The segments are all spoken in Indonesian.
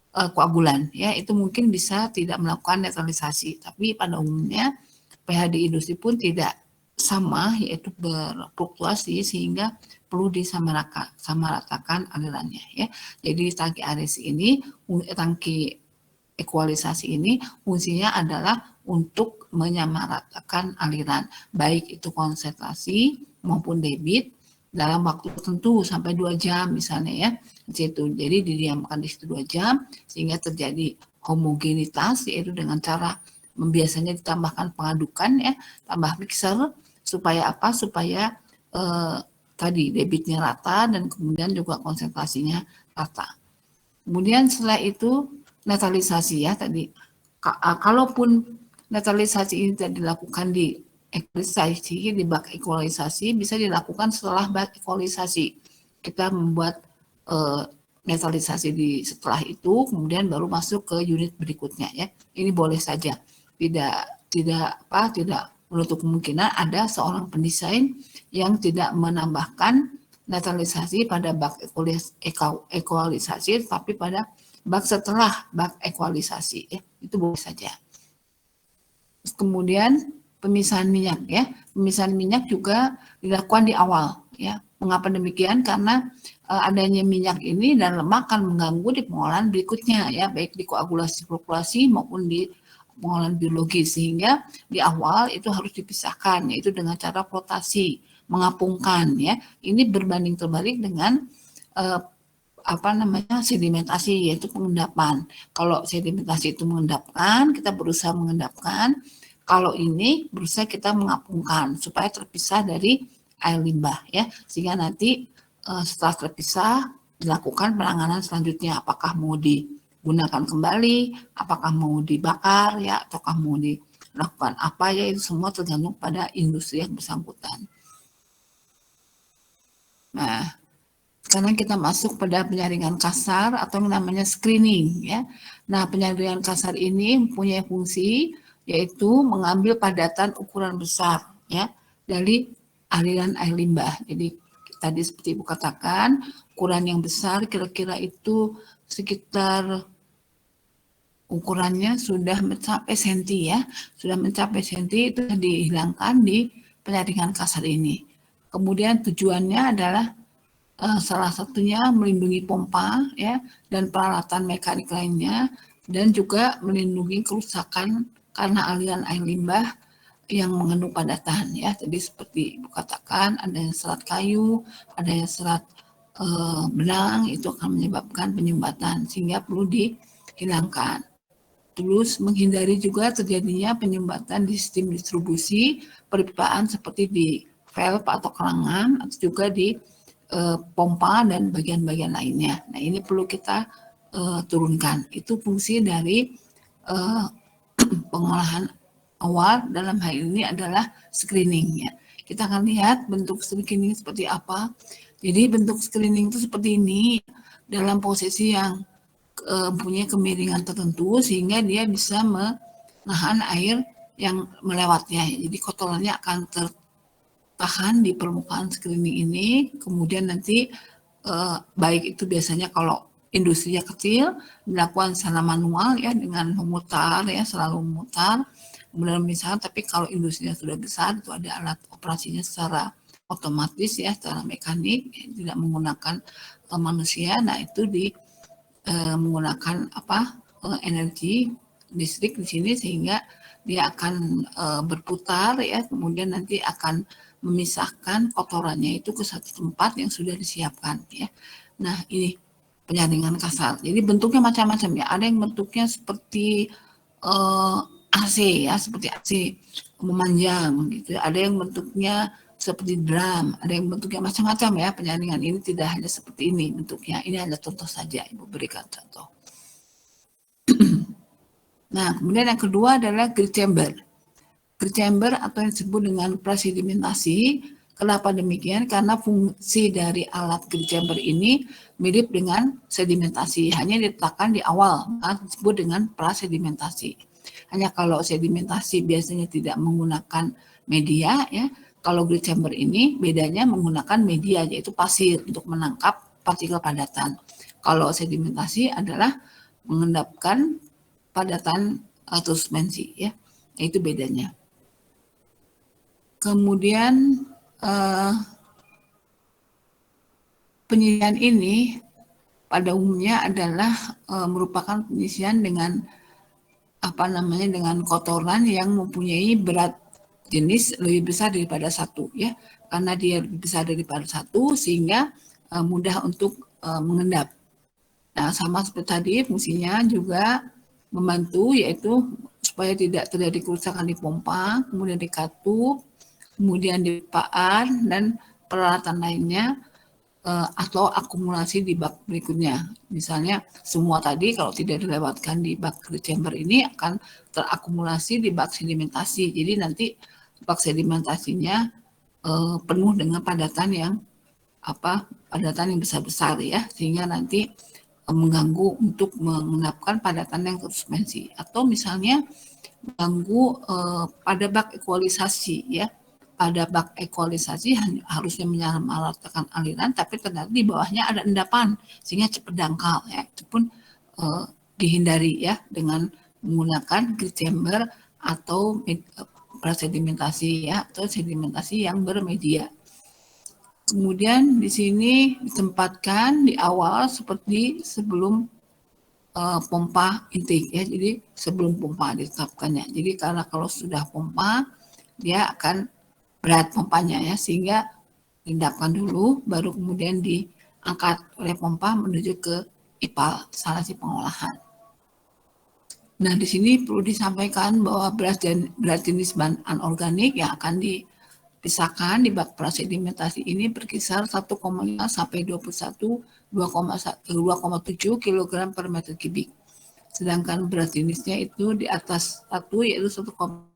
koagulan ya, itu mungkin bisa tidak melakukan netralisasi, tapi pada umumnya pH di industri pun tidak sama, yaitu berfluktuasi sehingga perlu disamaratakan alirannya ya. Jadi tangki ARES ini, tangki ekualisasi ini fungsinya adalah untuk menyamaratakan aliran, baik itu konsentrasi maupun debit dalam waktu tertentu sampai 2 jam misalnya ya. Situ. Jadi didiamkan di situ 2 jam sehingga terjadi homogenitas, yaitu dengan cara biasanya ditambahkan pengadukan ya, tambah mixer supaya apa? Supaya tadi debitnya rata dan kemudian juga konsentrasinya rata. Kemudian setelah itu netralisasi ya tadi. Kalaupun netralisasi ini tidak dilakukan di ekualisasi, di bak ekualisasi, bisa dilakukan setelah bak ekualisasi. Kita membuat netralisasi di setelah itu, kemudian baru masuk ke unit berikutnya ya. Ini boleh saja, tidak menutup kemungkinan ada seorang pendesain yang tidak menambahkan netralisasi pada bak ekualisasi, tapi pada bak setelah bak ekualisasi ya, itu boleh saja. Kemudian pemisahan minyak ya, pemisahan minyak juga dilakukan di awal ya. Mengapa demikian? Karena adanya minyak ini dan lemak akan mengganggu di pengolahan berikutnya ya, baik di koagulasi fluktuasi maupun di pengolahan biologis, sehingga di awal itu harus dipisahkan, yaitu dengan cara flotasi, mengapungkan ya. Ini berbanding terbalik dengan sedimentasi, yaitu pengendapan. Kalau sedimentasi itu mengendapkan, kita berusaha mengendapkan. Kalau ini berusaha kita mengapungkan supaya terpisah dari air limbah ya, sehingga nanti setelah terpisah dilakukan penanganan selanjutnya, apakah mau digunakan kembali, apakah mau dibakar ya, ataukah mau dilakukan apa ya, itu semua tergantung pada industri yang bersangkutan. Nah, sekarang kita masuk pada penyaringan kasar atau yang namanya screening ya. Nah, penyaringan kasar ini mempunyai fungsi yaitu mengambil padatan ukuran besar ya dari aliran air limbah. Jadi tadi seperti Ibu katakan, ukuran yang besar kira-kira itu sekitar ukurannya sudah mencapai senti ya, sudah mencapai senti, itu dihilangkan di penyaringan kasar ini. Kemudian tujuannya adalah salah satunya melindungi pompa ya dan peralatan mekanik lainnya, dan juga melindungi kerusakan karena aliran air limbah yang mengandung padatan ya. Jadi seperti Ibu katakan, ada yang serat kayu, ada yang serat benang, itu akan menyebabkan penyumbatan sehingga perlu dihilangkan. Terus menghindari juga terjadinya penyumbatan di sistem distribusi perpipaan seperti di valve atau kerangan, atau juga di pompa dan bagian-bagian lainnya. Nah, ini perlu kita turunkan. Itu fungsi dari pengolahan awal dalam hal ini adalah screening ya. Kita akan lihat bentuk screening seperti apa. Jadi bentuk screening itu seperti ini, dalam posisi yang punya kemiringan tertentu sehingga dia bisa menahan air yang melewatnya. Jadi kotorannya akan tertahan di permukaan screening ini. Kemudian nanti baik itu biasanya kalau industrinya kecil dilakukan secara manual ya, dengan memutar ya, selalu memutar. Kemudian misalnya, tapi kalau industrinya sudah besar itu ada alat operasinya secara otomatis ya, secara mekanik, tidak menggunakan manusia. Nah, itu menggunakan energi listrik di sini, sehingga dia akan berputar ya, kemudian nanti akan memisahkan kotorannya itu ke satu tempat yang sudah disiapkan ya. Nah, ini penyaringan kasar. Jadi bentuknya macam-macam ya. Ada yang bentuknya seperti AC ya, seperti AC memanjang gitu. Ada yang bentuknya seperti drum, ada yang bentuknya macam-macam ya. Penyaringan ini tidak hanya seperti ini bentuknya. Ini hanya contoh saja, Ibu berikan contoh. Nah, kemudian yang kedua adalah grid chamber. Grid chamber atau yang disebut dengan prasedimentasi. Kenapa demikian? Karena fungsi dari alat grid chamber ini mirip dengan sedimentasi, hanya diletakkan di awal, disebut dengan prasedimentasi. Hanya kalau sedimentasi biasanya tidak menggunakan media ya. Kalau grid chamber ini bedanya menggunakan media, yaitu pasir untuk menangkap partikel padatan. Kalau sedimentasi adalah mengendapkan padatan atau suspensi ya. Itu bedanya. Kemudian penyisian ini pada umumnya adalah merupakan penyisian dengan dengan kotoran yang mempunyai berat jenis lebih besar daripada satu ya, karena dia lebih besar daripada satu sehingga mudah untuk mengendap. Nah, sama seperti tadi fungsinya juga membantu yaitu supaya tidak terjadi kerusakan di pompa, kemudian di katup, kemudian di pipaan dan peralatan lainnya atau akumulasi di bak berikutnya. Misalnya semua tadi kalau tidak dilewatkan di bak chamber ini akan terakumulasi di bak sedimentasi. Jadi nanti bak sedimentasinya penuh dengan padatan yang besar-besar ya, sehingga nanti mengganggu untuk mengendapkan padatan yang suspensi, atau misalnya mengganggu pada bak ekualisasi ya. Pada bak ekualisasi harusnya menyalamatkan aliran, tapi ternyata di bawahnya ada endapan sehingga cepat dangkal ya. Itu pun dihindari ya dengan menggunakan grid chamber atau prasedimentasi ya, atau sedimentasi yang bermedia. Kemudian di sini ditempatkan di awal seperti sebelum pompa intake ya. Jadi sebelum pompa ditetapkannya. Jadi karena kalau sudah pompa dia akan berat pompanya ya, sehingga diendapkan dulu baru kemudian diangkat oleh pompa menuju ke IPAL, instalasi pengolahan. Nah, di sini perlu disampaikan bahwa berat jenis bahan anorganik yang akan dipisahkan di bak prasedimentasi ini berkisar 1,5 sampai 21 2,7 kg per meter kubik. Sedangkan berat jenisnya itu di atas 1 yaitu 1,1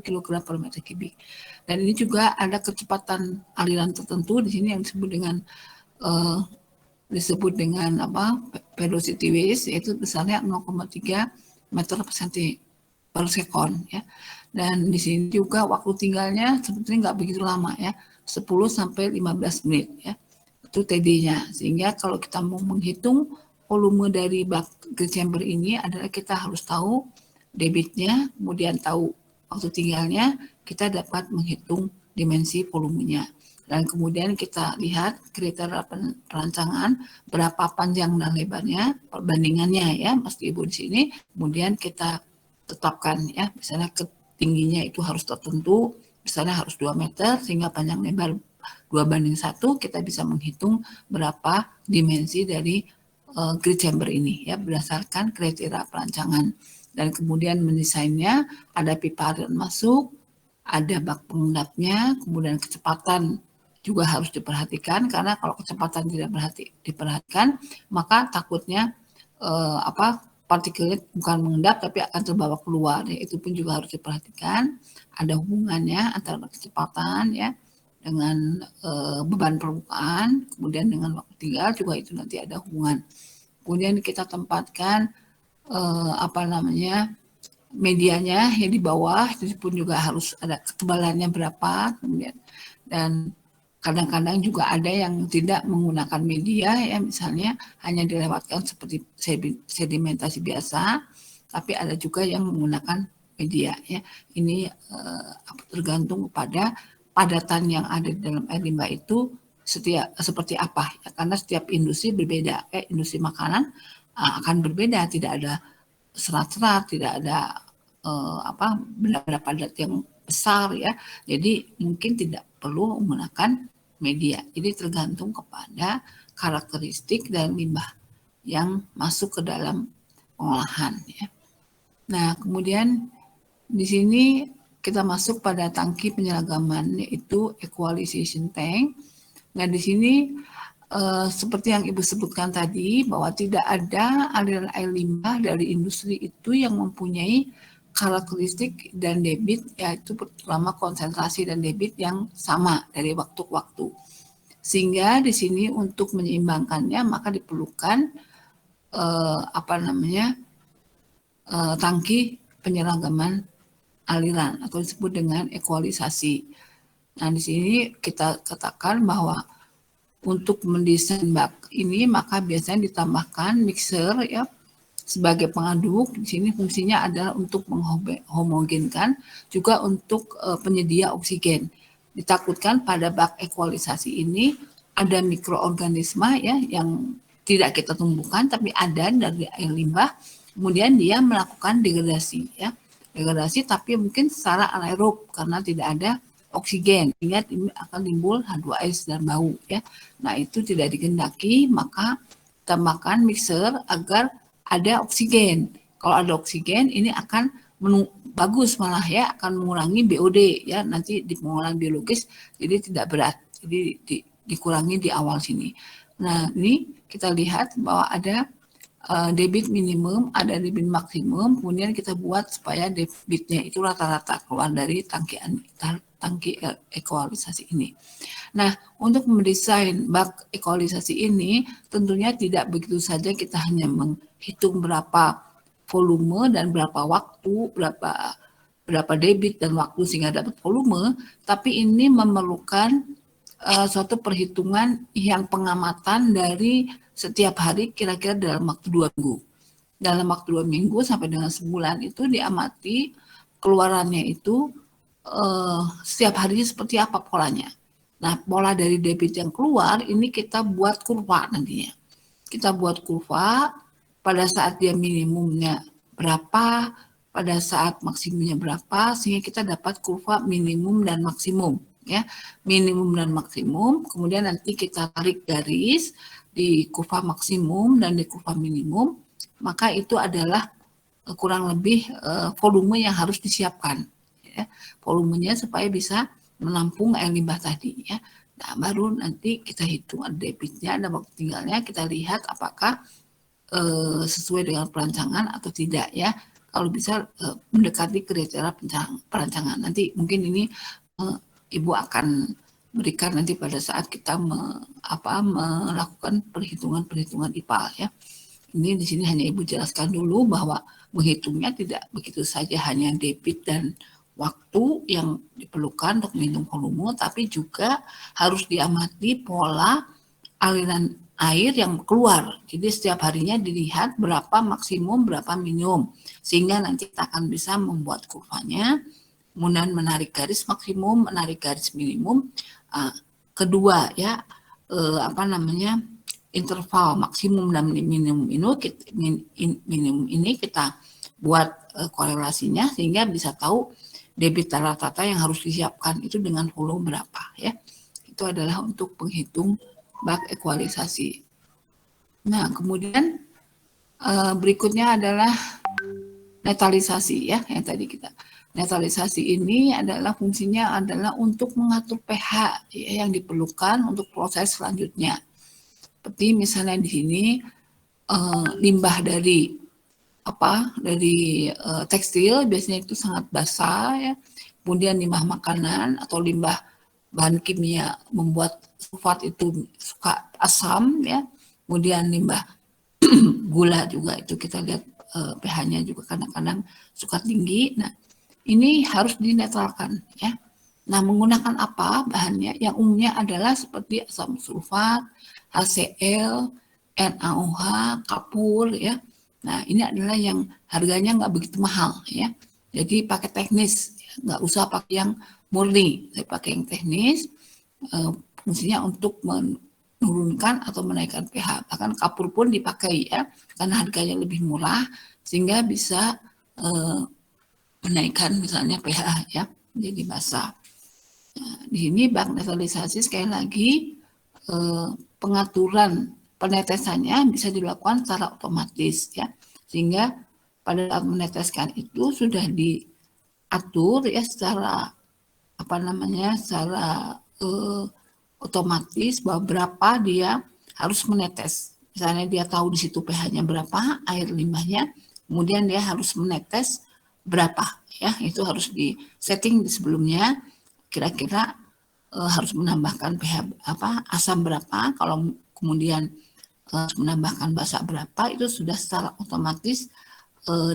kg per meter kubik. Dan ini juga ada kecepatan aliran tertentu di sini yang disebut dengan velocity waves, yaitu besarnya 0,3 meter per sekon ya. Dan di sini juga waktu tinggalnya sebetulnya nggak begitu lama ya, 10 sampai 15 menit ya. Itu TD-nya. Sehingga kalau kita mau menghitung volume dari bak chamber ini adalah kita harus tahu debitnya, kemudian tahu waktu tinggalnya, kita dapat menghitung dimensi volumenya. Dan kemudian kita lihat kriteria perancangan, berapa panjang dan lebarnya, perbandingannya ya, Mas Ibu di sini. Kemudian kita tetapkan ya, misalnya tingginya itu harus tertentu, misalnya harus 2 meter, sehingga panjang lebar 2:1, kita bisa menghitung berapa dimensi dari grid chamber ini ya, berdasarkan kriteria perancangan. Dan kemudian mendesainnya, ada pipa aliran masuk, ada bak pengendapnya, kemudian kecepatan juga harus diperhatikan, karena kalau kecepatan tidak diperhatikan, maka takutnya partikelit bukan mengendap tapi akan terbawa keluar ya. Itu pun juga harus diperhatikan. Ada hubungannya antara kecepatan ya dengan beban permukaan, kemudian dengan waktu tinggal juga itu nanti ada hubungan. Kemudian kita tempatkan medianya yang di bawah, itu pun juga harus ada ketebalannya berapa, kemudian dan kadang-kadang juga ada yang tidak menggunakan media ya, misalnya hanya dilewatkan seperti sedimentasi biasa, tapi ada juga yang menggunakan media ya. Ini tergantung kepada padatan yang ada di dalam air limbah itu seperti apa ya, karena setiap industri berbeda. Industri makanan akan berbeda, tidak ada serat-serat, tidak ada benda-benda padat yang besar ya. Jadi mungkin tidak perlu menggunakan media. Jadi tergantung kepada karakteristik dan limbah yang masuk ke dalam pengolahan ya. Nah, kemudian di sini kita masuk pada tangki penyeragaman, yaitu equalization tank. Nah, di sini seperti yang Ibu sebutkan tadi, bahwa tidak ada aliran air limbah dari industri itu yang mempunyai karakteristik dan debit, yaitu pertama konsentrasi dan debit yang sama dari waktu ke waktu. Sehingga di sini untuk menyeimbangkannya maka diperlukan tangki penyeragaman aliran atau disebut dengan ekualisasi. Nah, di sini kita katakan bahwa untuk mendesain bak ini maka biasanya ditambahkan mixer ya sebagai pengaduk. Di sini fungsinya adalah untuk menghomogenkan, juga untuk penyedia oksigen. Ditakutkan pada bak ekualisasi ini ada mikroorganisme ya yang tidak kita tumbuhkan tapi ada dari air limbah, kemudian dia melakukan degradasi ya. Degradasi tapi mungkin secara anaerob karena tidak ada oksigen sehingga akan timbul H2S dan bau ya. Nah, itu tidak dikehendaki, maka tambahkan mixer agar ada oksigen. Kalau ada oksigen ini akan bagus malah ya, akan mengurangi BOD ya, nanti di pengolahan biologis jadi tidak berat. Jadi dikurangi di awal sini. Nah, ini kita lihat bahwa ada debit minimum, ada debit maksimum, kemudian kita buat supaya debitnya itu rata-rata keluar dari tangki ekualisasi ini. Nah, untuk mendesain bak ekualisasi ini tentunya tidak begitu saja kita hanya menghitung berapa volume dan berapa waktu, berapa debit dan waktu sehingga dapat volume, tapi ini memerlukan suatu perhitungan yang pengamatan dari setiap hari kira-kira dalam waktu 2 minggu. Dalam waktu 2 minggu sampai dengan sebulan itu diamati keluarannya itu setiap harinya seperti apa polanya. Nah, pola dari debit yang keluar ini kita buat kurva nantinya. Kita buat kurva pada saat dia minimumnya berapa, pada saat maksimumnya berapa, sehingga kita dapat kurva minimum dan maksimum. Ya, minimum dan maksimum, kemudian nanti kita tarik garis di kurva maksimum dan di kurva minimum, maka itu adalah kurang lebih volume yang harus disiapkan. Ya, volumenya supaya bisa menampung air limbah tadi ya. Nah, baru nanti kita hitung ada debitnya, ada waktu tinggalnya, kita lihat apakah sesuai dengan perancangan atau tidak ya. Kalau bisa mendekati kriteria perancangan. Nanti mungkin ini Ibu akan berikan nanti pada saat kita melakukan perhitungan IPAL ya. Ini di sini hanya Ibu jelaskan dulu bahwa menghitungnya tidak begitu saja hanya debit dan waktu yang diperlukan untuk menghitung volume, tapi juga harus diamati pola aliran air yang keluar. Jadi setiap harinya dilihat berapa maksimum, berapa minimum, sehingga nanti kita akan bisa membuat kurvanya, kemudian menarik garis maksimum, menarik garis minimum. Kedua ya, interval maksimum dan minimum ini kita buat korelasinya sehingga bisa tahu debit rata-rata yang harus disiapkan itu dengan volume berapa ya. Itu adalah untuk penghitung bak ekualisasi. Nah, kemudian berikutnya adalah netralisasi ya, yang tadi kita. Netralisasi ini adalah fungsinya adalah untuk mengatur pH ya, yang diperlukan untuk proses selanjutnya. Seperti misalnya di sini limbah dari tekstil biasanya itu sangat basah ya. Kemudian limbah makanan atau limbah bahan kimia membuat sulfat itu suka asam ya. Kemudian limbah gula juga itu kita lihat pH-nya juga kadang-kadang suka tinggi. Nah, ini harus dinetralkan ya. Nah, menggunakan apa bahannya? Yang umumnya adalah seperti asam sulfat, HCl, NaOH, kapur ya. Nah, ini adalah yang harganya nggak begitu mahal ya. Jadi pakai teknis, nggak usah pakai yang murni, tapi pakai yang teknis. Fungsinya untuk menurunkan atau menaikkan pH. Bahkan kapur pun dipakai ya, karena harganya lebih murah, sehingga bisa menaikkan misalnya pH ya, jadi basah. Nah, di sini bak netralisasi sekali lagi pengaturan penetesannya bisa dilakukan secara otomatis ya, sehingga pada saat meneteskan itu sudah diatur ya secara secara otomatis bahwa berapa dia harus menetes. Misalnya dia tahu di situ pH-nya berapa, air limbahnya, kemudian dia harus menetes berapa ya, itu harus di setting di sebelumnya, kira-kira harus menambahkan pH asam berapa, kalau kemudian menambahkan basa berapa, itu sudah secara otomatis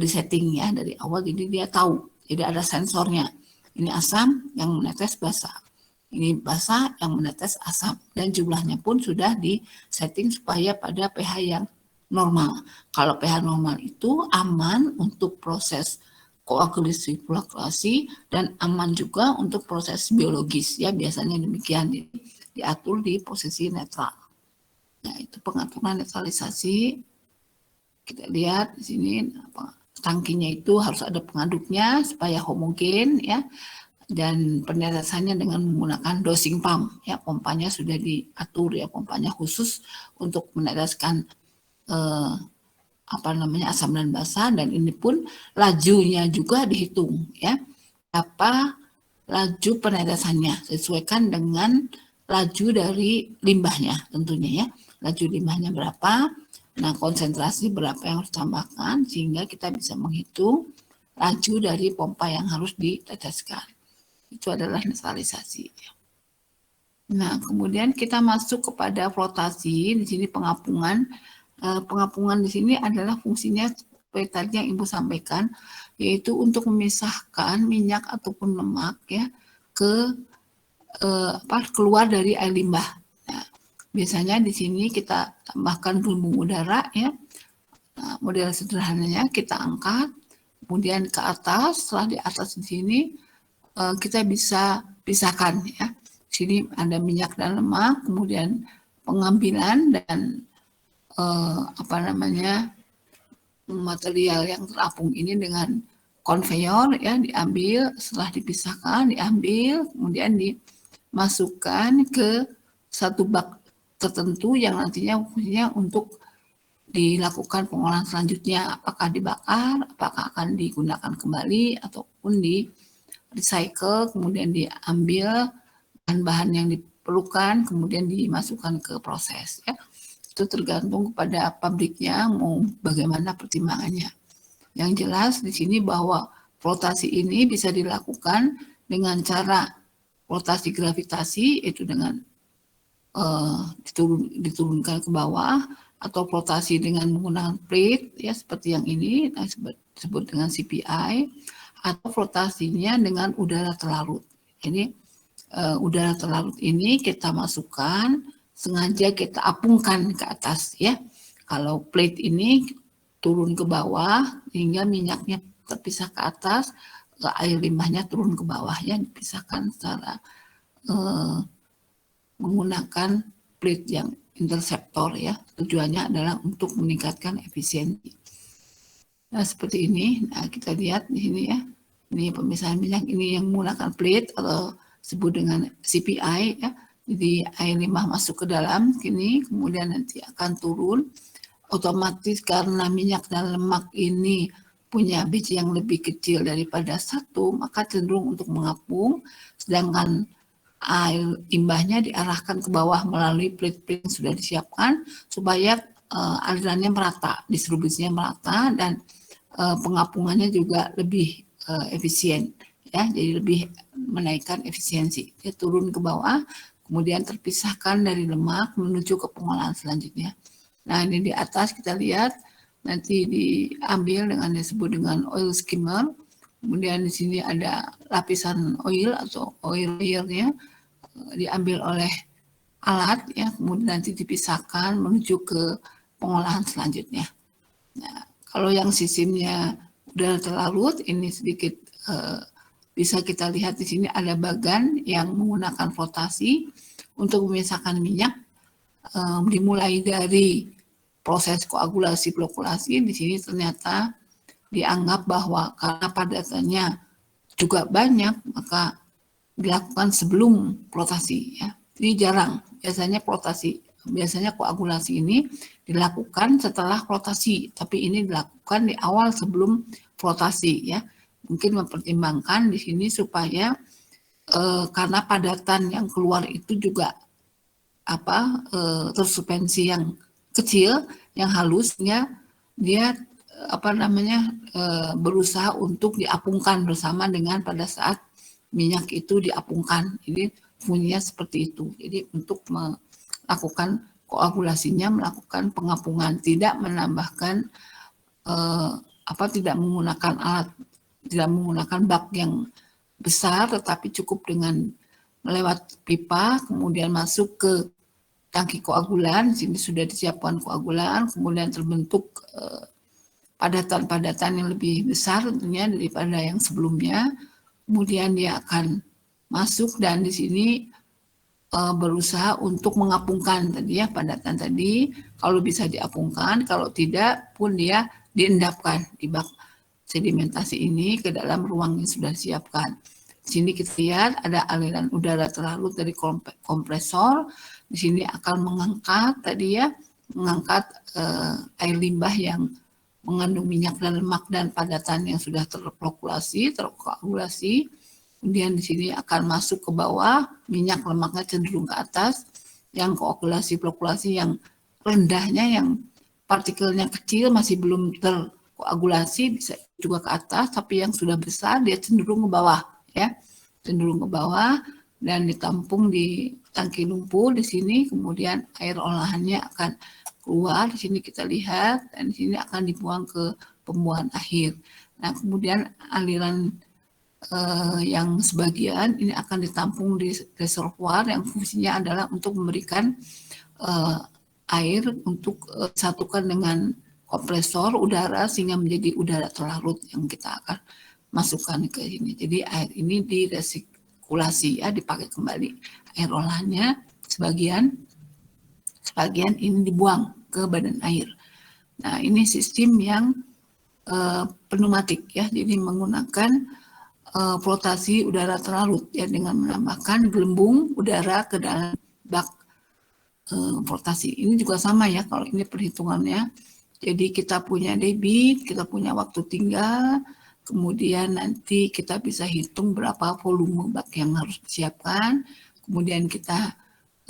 disetting ya dari awal, jadi dia tahu, jadi ada sensornya, ini asam yang menetes basa. ini basah, yang menetes asam, dan jumlahnya pun sudah di setting supaya pada pH yang normal. Kalau pH normal itu aman untuk proses koagulasi fluktuasi dan aman juga untuk proses biologis, ya biasanya demikian, diatur di posisi netral. Nah, itu pengaturan netralisasi. Kita lihat di sini tangkinya itu harus ada pengaduknya supaya homogen, ya, dan penetesannya dengan menggunakan dosing pump, ya, pompanya sudah diatur, ya, pompanya khusus untuk meneteskan asam dan basa, dan ini pun lajunya juga dihitung, ya, apa laju penetesannya sesuaikan dengan laju dari limbahnya tentunya, ya, laju limbahnya berapa. Nah, konsentrasi berapa yang harus ditambahkan sehingga kita bisa menghitung laju dari pompa yang harus diteteskan. Itu adalah netralisasi. Nah, kemudian kita masuk kepada flotasi. Di sini pengapungan. Pengapungan di sini adalah fungsinya seperti tadi yang Ibu sampaikan, yaitu untuk memisahkan minyak ataupun lemak, ya, keluar dari air limbah. Nah, biasanya di sini kita tambahkan gelembung udara, ya. Nah, model sederhananya kita angkat, kemudian ke atas. Setelah di atas di sini kita bisa pisahkan, ya. Di sini ada minyak dan lemak, kemudian pengambilan dan material yang terapung ini dengan konveyor, ya, diambil, setelah dipisahkan diambil, kemudian dimasukkan ke satu bak tertentu yang nantinya fungsinya untuk dilakukan pengolahan selanjutnya, apakah dibakar, apakah akan digunakan kembali ataupun di recycle, kemudian diambil bahan-bahan yang diperlukan kemudian dimasukkan ke proses, ya. Itu tergantung kepada pabriknya mau bagaimana pertimbangannya. Yang jelas di sini bahwa flotasi ini bisa dilakukan dengan cara flotasi gravitasi, itu dengan diturunkan ke bawah, atau flotasi dengan menggunakan plate, ya, seperti yang ini disebut dengan CPI, atau flotasinya dengan udara terlarut. Ini udara terlarut ini kita masukkan, sengaja kita apungkan ke atas, ya. Kalau plate ini turun ke bawah hingga minyaknya terpisah ke atas, air limbahnya turun ke bawah, ya, dipisahkan secara menggunakan plate yang interseptor, ya. Tujuannya adalah untuk meningkatkan efisiensi. Nah, seperti ini. Nah, kita lihat di sini, ya. Ini pemisahan minyak, ini yang menggunakan plate atau disebut dengan CPI, ya. Jadi air limbah masuk ke dalam sini, kemudian nanti akan turun. Otomatis karena minyak dan lemak ini punya biji yang lebih kecil daripada satu, maka cenderung untuk mengapung, sedangkan air limbahnya diarahkan ke bawah melalui plate-plate yang sudah disiapkan supaya alirannya merata, distribusinya merata, dan pengapungannya juga lebih efisien, ya. Jadi lebih menaikkan efisiensi. Dia turun ke bawah, kemudian terpisahkan dari lemak menuju ke pengolahan selanjutnya. Nah, ini di atas kita lihat nanti diambil dengan disebut dengan oil skimmer. Kemudian di sini ada lapisan oil atau oil layer-nya diambil oleh alat, ya, kemudian nanti dipisahkan menuju ke pengolahan selanjutnya. Nah, kalau yang sistemnya udara terlarut ini sedikit bisa kita lihat di sini ada bagan yang menggunakan flotasi untuk memisahkan minyak, dimulai dari proses koagulasi flokulasi. Di sini ternyata dianggap bahwa karena padatannya juga banyak maka dilakukan sebelum flotasi, ya. Ini jarang. Biasanya koagulasi ini dilakukan setelah flotasi, tapi ini dilakukan di awal sebelum flotasi, ya. Mungkin mempertimbangkan di sini supaya karena padatan yang keluar itu juga tersuspensi yang kecil, yang halusnya, dia berusaha untuk diapungkan bersama dengan pada saat minyak itu diapungkan. Jadi fungsinya seperti itu. Jadi untuk melakukan koagulasinya, melakukan pengapungan, tidak menambahkan tidak menggunakan alat, tidak menggunakan bak yang besar, tetapi cukup dengan melewati pipa, kemudian masuk ke tangki koagulan. Di sini sudah disiapkan koagulan, kemudian terbentuk padatan-padatan yang lebih besar tentunya daripada yang sebelumnya. Kemudian dia akan masuk dan di sini berusaha untuk mengapungkan tadi ya padatan tadi, kalau bisa diapungkan, kalau tidak pun dia diendapkan di bak sedimentasi ini ke dalam ruang yang sudah disiapkan. Di sini kita lihat ada aliran udara terlarut dari kompresor. Di sini akan mengangkat tadi ya, mengangkat air limbah yang mengandung minyak dan lemak dan padatan yang sudah terkoagulasi. Kemudian di sini akan masuk ke bawah, minyak lemaknya cenderung ke atas, yang koagulasi yang rendahnya, yang partikelnya kecil masih belum terkoagulasi bisa juga ke atas, tapi yang sudah besar dia cenderung ke bawah, ya, cenderung ke bawah dan ditampung di tangki lumpur di sini, kemudian air olahannya akan keluar di sini kita lihat dan di sini akan dibuang ke pembuangan akhir. Nah, kemudian aliran yang sebagian ini akan ditampung di reservoir yang fungsinya adalah untuk memberikan air untuk disatukan dengan kompresor udara sehingga menjadi udara terlarut yang kita akan masukkan ke sini. Jadi air ini diresirkulasi ya, dipakai kembali air olahannya, sebagian ini dibuang ke badan air. Nah, ini sistem yang pneumatik ya, jadi menggunakan flotasi udara terlarut ya dengan menambahkan gelembung udara ke dalam bak flotasi. Ini juga sama ya kalau ini perhitungannya. Jadi kita punya debit, kita punya waktu tinggal, kemudian nanti kita bisa hitung berapa volume bak yang harus disiapkan, kemudian kita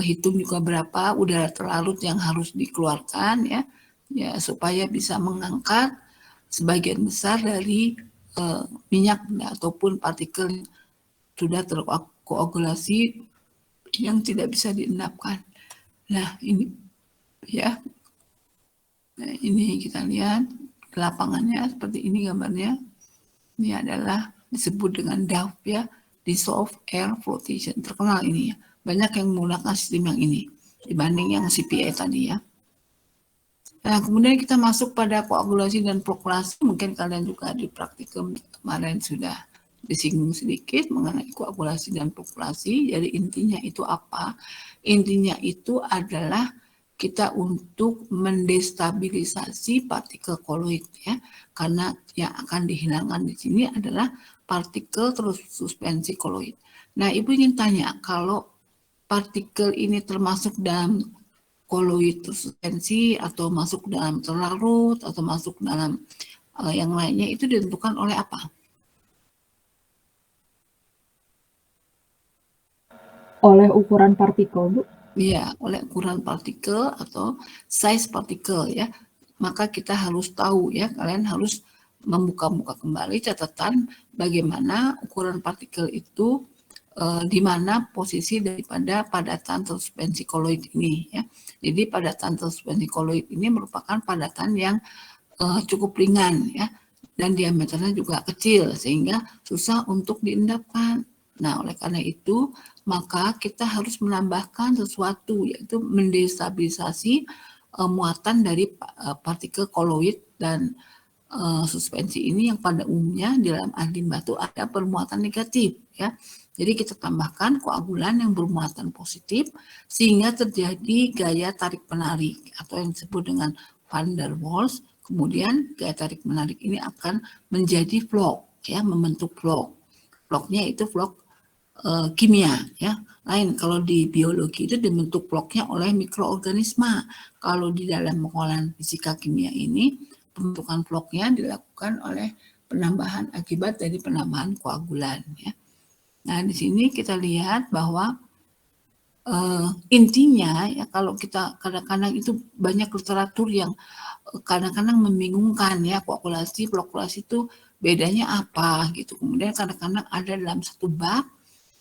hitung juga berapa udara terlarut yang harus dikeluarkan ya supaya bisa mengangkat sebagian besar dari minyak ataupun partikel sudah terkoagulasi yang tidak bisa diendapkan. Nah, ini ya. Nah, ini kita lihat lapangannya seperti ini gambarnya. Ini adalah disebut dengan DAF ya, Dissolved Air Flotation. Terkenal ini ya. Banyak yang menggunakan sistem yang ini dibanding yang CPA tadi ya. Nah, kemudian kita masuk pada koagulasi dan flokkulasi. Mungkin kalian juga di praktikum kemarin sudah disinggung sedikit mengenai koagulasi dan flokkulasi. Jadi intinya itu apa? Intinya itu adalah kita untuk mendestabilisasi partikel koloid ya. Karena yang akan dihilangkan di sini adalah partikel terus suspensi koloid. Nah, Ibu ingin tanya, kalau partikel ini termasuk dalam koloid suspensi atau masuk dalam terlarut atau masuk dalam yang lainnya, itu ditentukan oleh apa? Oleh ukuran partikel, Bu. Iya, oleh ukuran partikel atau size partikel ya. Maka kita harus tahu ya, kalian harus membuka-buka kembali catatan bagaimana ukuran partikel itu di mana posisi daripada padatan suspensi koloid ini ya. Jadi padatan suspensi koloid ini merupakan padatan yang cukup ringan ya dan diameternya juga kecil sehingga susah untuk diendapkan. Nah, oleh karena itu maka kita harus menambahkan sesuatu yaitu mendestabilisasi muatan dari partikel koloid dan suspensi ini yang pada umumnya di dalam air limbah itu ada bermuatan negatif ya. Jadi kita tambahkan koagulan yang bermuatan positif sehingga terjadi gaya tarik menarik atau yang disebut dengan van der Waals. Kemudian gaya tarik menarik ini akan menjadi vlog ya, membentuk vlog. Vlognya itu vlog kimia ya. Lain kalau di biologi itu dibentuk vlognya oleh mikroorganisme. Kalau di dalam pengolahan fisika kimia ini pembentukan vlognya dilakukan oleh penambahan akibat dari penambahan koagulan ya. Nah, di sini kita lihat bahwa intinya ya kalau kita kadang-kadang itu banyak literatur yang kadang-kadang membingungkan ya, koagulasi, flokkulasi itu bedanya apa gitu. Kemudian kadang-kadang ada dalam satu bak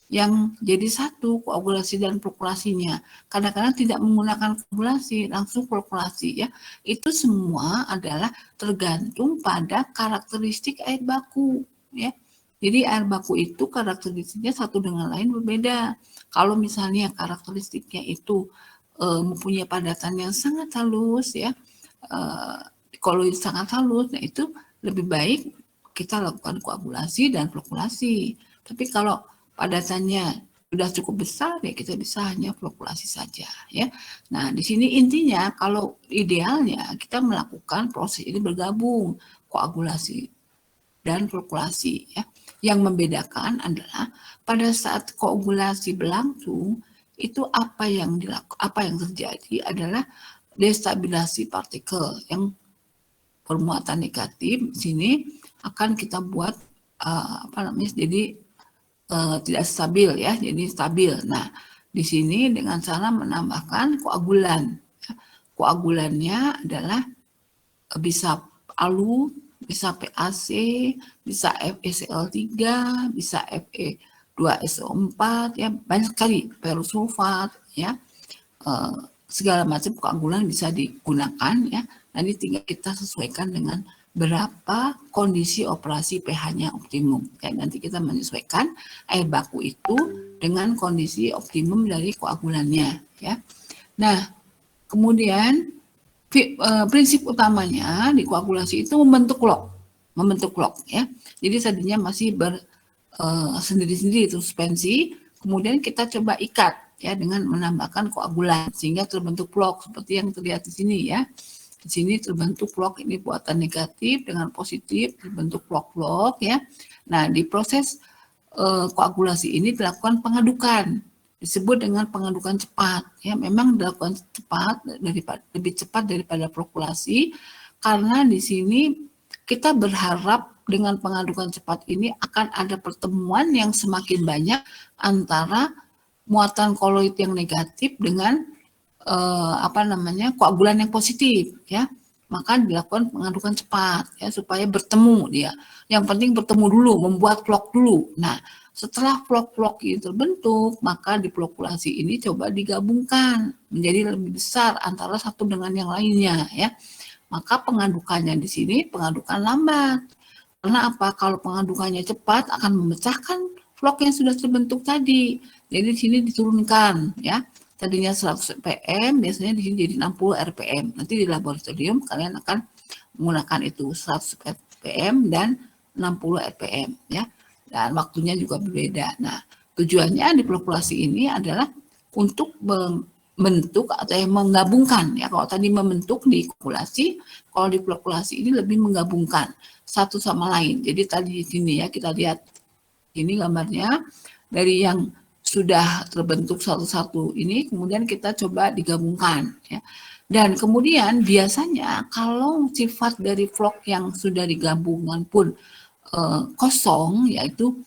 yang jadi satu koagulasi dan flokkulasinya. Kadang-kadang tidak menggunakan koagulasi, langsung flokkulasi ya. Itu semua adalah tergantung pada karakteristik air baku ya. Jadi air baku itu karakteristiknya satu dengan lain berbeda. Kalau misalnya karakteristiknya itu mempunyai padatan yang sangat halus ya, kalau sangat halus, nah itu lebih baik kita lakukan koagulasi dan flokulasi. Tapi kalau padatannya sudah cukup besar ya kita bisa hanya flokulasi saja ya. Nah, di sini intinya kalau idealnya kita melakukan proses ini bergabung, koagulasi dan flokulasi ya. Yang membedakan adalah pada saat koagulasi berlangsung itu apa yang terjadi adalah destabilisasi partikel yang bermuatan negatif. Sini akan kita buat jadi tidak stabil ya, jadi stabil. Nah, di sini dengan cara menambahkan koagulan. Koagulannya adalah bisa ALU, bisa PAC, bisa FeCl3, bisa Fe2SO4 ya, banyak sekali perosulfat ya. Segala macam koagulan bisa digunakan ya. Nanti tinggal kita sesuaikan dengan berapa kondisi operasi pH-nya optimum. Ya, nanti kita menyesuaikan air baku itu dengan kondisi optimum dari koagulannya ya. Nah, kemudian prinsip utamanya di koagulasi itu membentuk lock ya. Jadi tadinya masih sendiri-sendiri itu suspensi, kemudian kita coba ikat ya dengan menambahkan koagulan sehingga terbentuk lock seperti yang terlihat di sini ya. Di sini terbentuk lock, ini buatan negatif dengan positif terbentuk lock ya. Nah, di proses koagulasi ini dilakukan pengadukan, disebut dengan pengadukan cepat ya. Memang dilakukan cepat lebih cepat daripada flokulasi karena di sini kita berharap dengan pengadukan cepat ini akan ada pertemuan yang semakin banyak antara muatan koloid yang negatif dengan koagulan yang positif ya. Maka dilakukan pengadukan cepat ya supaya bertemu dia. Yang penting bertemu dulu, membuat vlog dulu. Nah, setelah vlog-vlog ini terbentuk, maka di flokulasi ini coba digabungkan menjadi lebih besar antara satu dengan yang lainnya ya. Maka pengadukannya di sini pengadukan lambat. Karena apa? Kalau pengadukannya cepat akan memecahkan vlog yang sudah terbentuk tadi. Jadi di sini diturunkan ya. Tadinya 100 ppm, biasanya di sini jadi 60 rpm. Nanti di laboratorium kalian akan menggunakan itu 100 ppm dan 60 rpm ya. Dan waktunya juga berbeda. Nah, tujuannya di flokulasi ini adalah untuk membentuk atau menggabungkan ya. Kalau tadi membentuk di koagulasi, kalau di flokulasi ini lebih menggabungkan satu sama lain. Jadi tadi di sini ya kita lihat ini gambarnya dari yang sudah terbentuk satu-satu ini, kemudian kita coba digabungkan ya. Dan kemudian biasanya kalau sifat dari vlog yang sudah digabungkan pun kosong, yaitu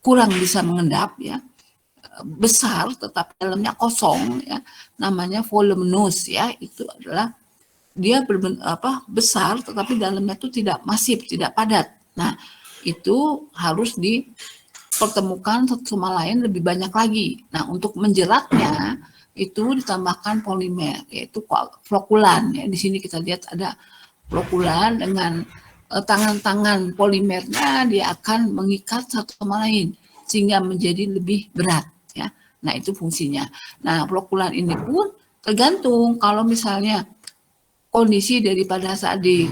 kurang bisa mengendap ya, besar tetapi dalamnya kosong ya, namanya voluminous ya, itu adalah dia besar tetapi dalamnya itu tidak masif, tidak padat. Nah, itu harus dipertemukan satu sama lain lebih banyak lagi. Nah, untuk menjeratnya itu ditambahkan polimer, yaitu flokulan ya. Di sini kita lihat ada flokulan dengan tangan-tangan polimernya, dia akan mengikat satu sama lain sehingga menjadi lebih berat ya. Nah, itu fungsinya. Nah, flokulan ini pun tergantung kalau misalnya kondisi daripada saat di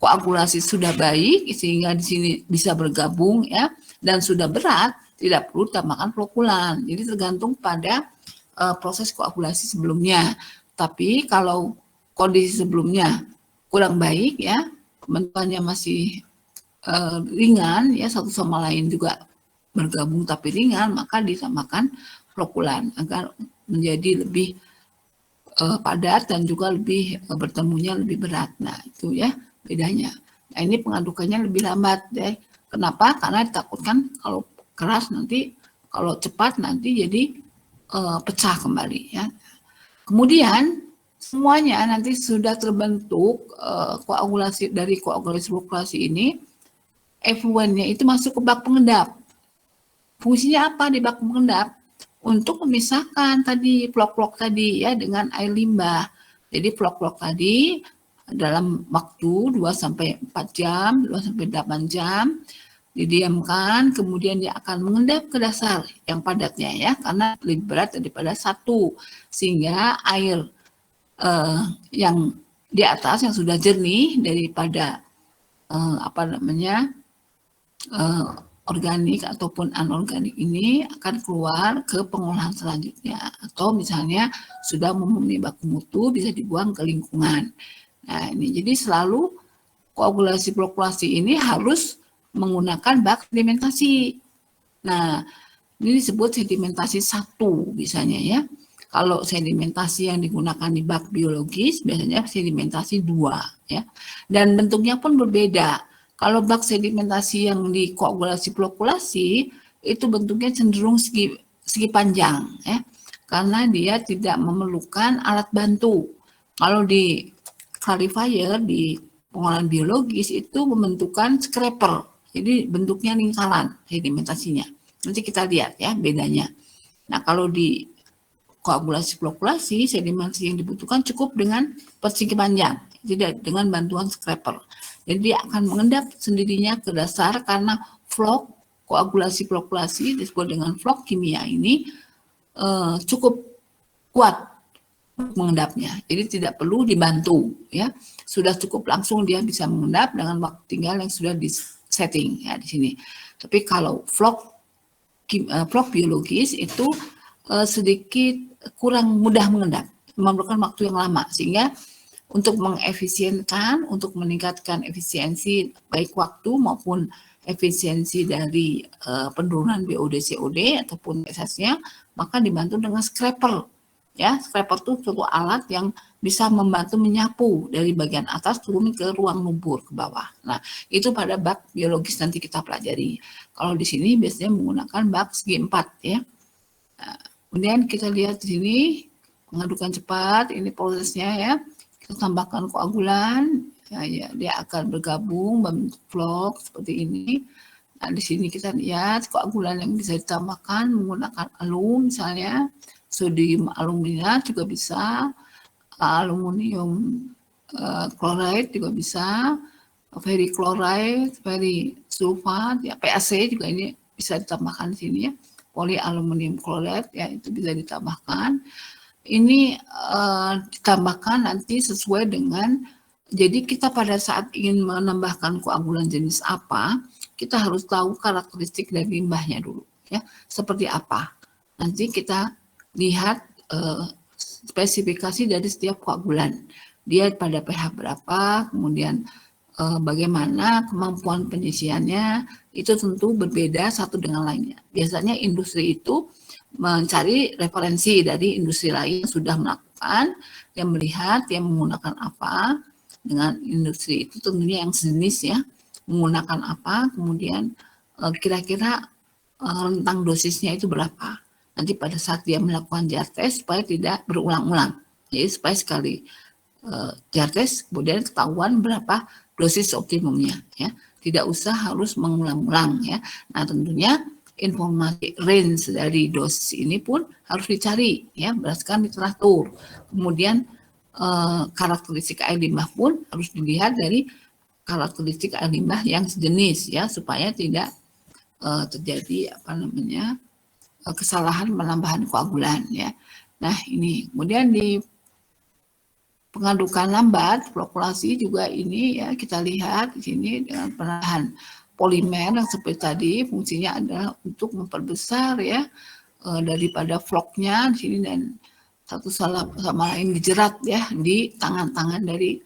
koagulasi sudah baik sehingga di sini bisa bergabung ya, dan sudah berat tidak perlu tambahkan flokulan. Jadi tergantung pada proses koagulasi sebelumnya. Tapi kalau kondisi sebelumnya kurang baik ya, pembentukannya masih ringan ya, satu sama lain juga bergabung tapi ringan, maka ditambahkan flokulan agar menjadi lebih padat dan juga lebih bertemunya lebih berat. Nah, itu ya bedanya. Nah, ini pengadukannya lebih lambat ya. Kenapa? Karena ditakutkan kalau keras nanti, kalau cepat nanti jadi pecah kembali ya. Kemudian semuanya nanti sudah terbentuk koagulasi, dari koagulasi ini efluennya itu masuk ke bak pengendap. Fungsinya apa di bak pengendap? Untuk memisahkan tadi vlog-vlog tadi ya dengan air limbah. Jadi vlog-vlog tadi dalam waktu 2 sampai 4 jam, 2 sampai 8 jam didiamkan, kemudian dia akan mengendap ke dasar yang padatnya ya, karena lebih berat daripada satu, sehingga air yang di atas yang sudah jernih daripada organik ataupun anorganik ini akan keluar ke pengolahan selanjutnya, atau misalnya sudah memenuhi baku mutu bisa dibuang ke lingkungan. Nah ini jadi selalu koagulasi flokkulasi ini harus menggunakan bak sedimentasi. Nah ini disebut sedimentasi 1 biasanya ya. Kalau sedimentasi yang digunakan di bak biologis biasanya sedimentasi 2 ya. Dan bentuknya pun berbeda. Kalau bak sedimentasi yang di koagulasi flokkulasi itu bentuknya cenderung segi panjang ya. Karena dia tidak memerlukan alat bantu. Kalau di clarifier di pengolahan biologis itu membentukkan scraper. Jadi bentuknya lingkaran sedimentasinya. Nanti kita lihat ya bedanya. Nah, kalau di koagulasi flokkulasi sedimentasi yang dibutuhkan cukup dengan persegi panjang, tidak dengan bantuan scraper. Jadi dia akan mengendap sendirinya ke dasar karena koagulasi flokkulasi disebut dengan flok kimia ini cukup kuat mengendapnya. Jadi tidak perlu dibantu ya. Sudah cukup langsung dia bisa mengendap dengan waktu tinggal yang sudah di setting ya di sini. Tapi kalau flok biologis itu sedikit kurang mudah mengendap, memerlukan waktu yang lama, sehingga untuk mengefisienkan, untuk meningkatkan efisiensi baik waktu maupun efisiensi dari penurunan BOD COD ataupun gasnya, maka dibantu dengan scraper. Ya, scraper itu suatu alat yang bisa membantu menyapu dari bagian atas turun ke ruang lumpur ke bawah. Nah, itu pada bak biologis nanti kita pelajari. Kalau di sini biasanya menggunakan bak segi 4 ya. Nah, kemudian kita lihat di sini pengadukan cepat, ini prosesnya ya. Kita tambahkan koagulan, ya, dia akan bergabung membentuk flok seperti ini. Nah, di sini kita lihat koagulan yang bisa ditambahkan menggunakan alum misalnya, sodium alumina juga bisa, aluminium chloride juga bisa, ferric chloride, ferric sulfat, ya PAC juga ini bisa ditambahkan di sini ya. Polyaluminium chloride ya itu bisa ditambahkan. Ini ditambahkan nanti sesuai dengan, jadi kita pada saat ingin menambahkan koagulan jenis apa, kita harus tahu karakteristik dari limbahnya dulu ya, seperti apa. Nanti kita lihat spesifikasi dari setiap koagulan. Dia pada pH berapa, kemudian bagaimana kemampuan penyisiannya, itu tentu berbeda satu dengan lainnya. Biasanya industri itu mencari referensi dari industri lain yang sudah melakukan, yang melihat, yang menggunakan apa, dengan industri itu tentunya yang sejenis ya, menggunakan apa, kemudian kira-kira rentang dosisnya itu berapa. Nanti pada saat dia melakukan jar test supaya tidak berulang-ulang. Jadi supaya sekali jar test kemudian ketahuan berapa dosis optimumnya ya. Tidak usah harus mengulang-ulang ya. Nah, tentunya informasi range dari dosis ini pun harus dicari ya berdasarkan literatur. Kemudian karakteristik air limbah pun harus dilihat dari karakteristik air limbah yang sejenis ya supaya tidak terjadi kesalahan penambahan koagulan ya. Nah, ini kemudian di pengadukan lambat flokkulasi juga ini ya kita lihat di sini dengan penambahan polimer yang seperti tadi fungsinya adalah untuk memperbesar ya daripada floknya di sini, dan satu sama lain dijerat ya di tangan-tangan dari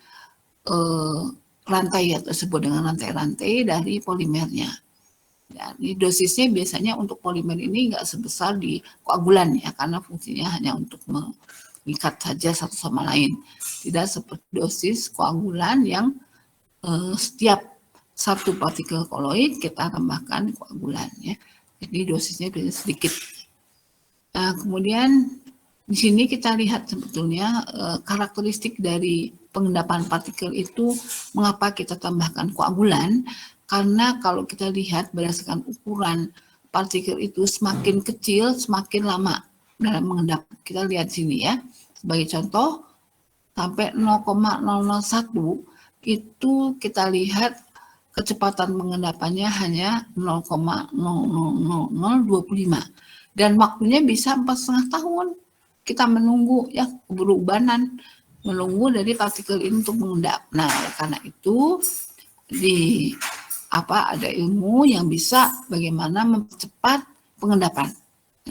rantai ya, tersebut dengan rantai-rantai dari polimernya. Dan ini dosisnya biasanya untuk polimer ini nggak sebesar di koagulan ya, karena fungsinya hanya untuk mengikat saja satu sama lain. Tidak seperti dosis koagulan yang setiap satu partikel koloid kita tambahkan koagulan ya. Jadi dosisnya biasanya sedikit. Nah, kemudian di sini kita lihat sebetulnya karakteristik dari pengendapan partikel itu, mengapa kita tambahkan koagulan. Karena kalau kita lihat berdasarkan ukuran partikel itu semakin kecil semakin lama dalam mengendap. Kita lihat sini ya. Sebagai contoh sampai 0,001 itu kita lihat kecepatan pengendapannya hanya 0,00025 dan waktunya bisa 4,5 tahun kita menunggu ya berubanan, menunggu dari partikel ini untuk mengendap. Nah, karena itu ada ilmu yang bisa bagaimana mempercepat pengendapan.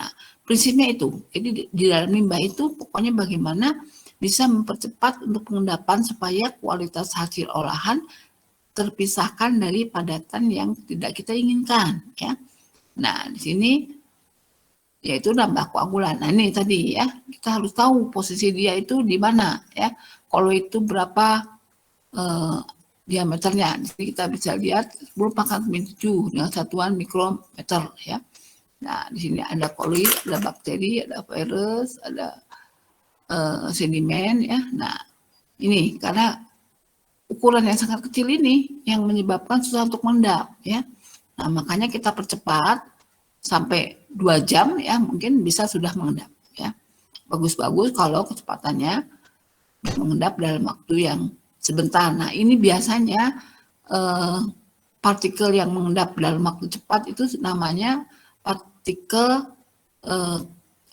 Nah, prinsipnya itu. Jadi di dalam limbah itu pokoknya bagaimana bisa mempercepat untuk pengendapan supaya kualitas hasil olahan terpisahkan dari padatan yang tidak kita inginkan, ya. Nah, di sini yaitu nambah koagulan. Nah, ini tadi ya, kita harus tahu posisi dia itu di mana, ya. Kalau itu berapa diameternya. Jadi kita bisa lihat 10⁻⁷ dengan satuan mikrometer, ya. Nah, di sini ada koloid, ada bakteri, ada virus, ada sedimen, ya. Nah, ini karena ukuran yang sangat kecil ini yang menyebabkan susah untuk mengendap, ya. Nah, makanya kita percepat sampai 2 jam, ya, mungkin bisa sudah mengendap, ya. Bagus-bagus kalau kecepatannya mengendap dalam waktu yang sebentar. Nah, ini biasanya partikel yang mengendap dalam waktu cepat itu namanya partikel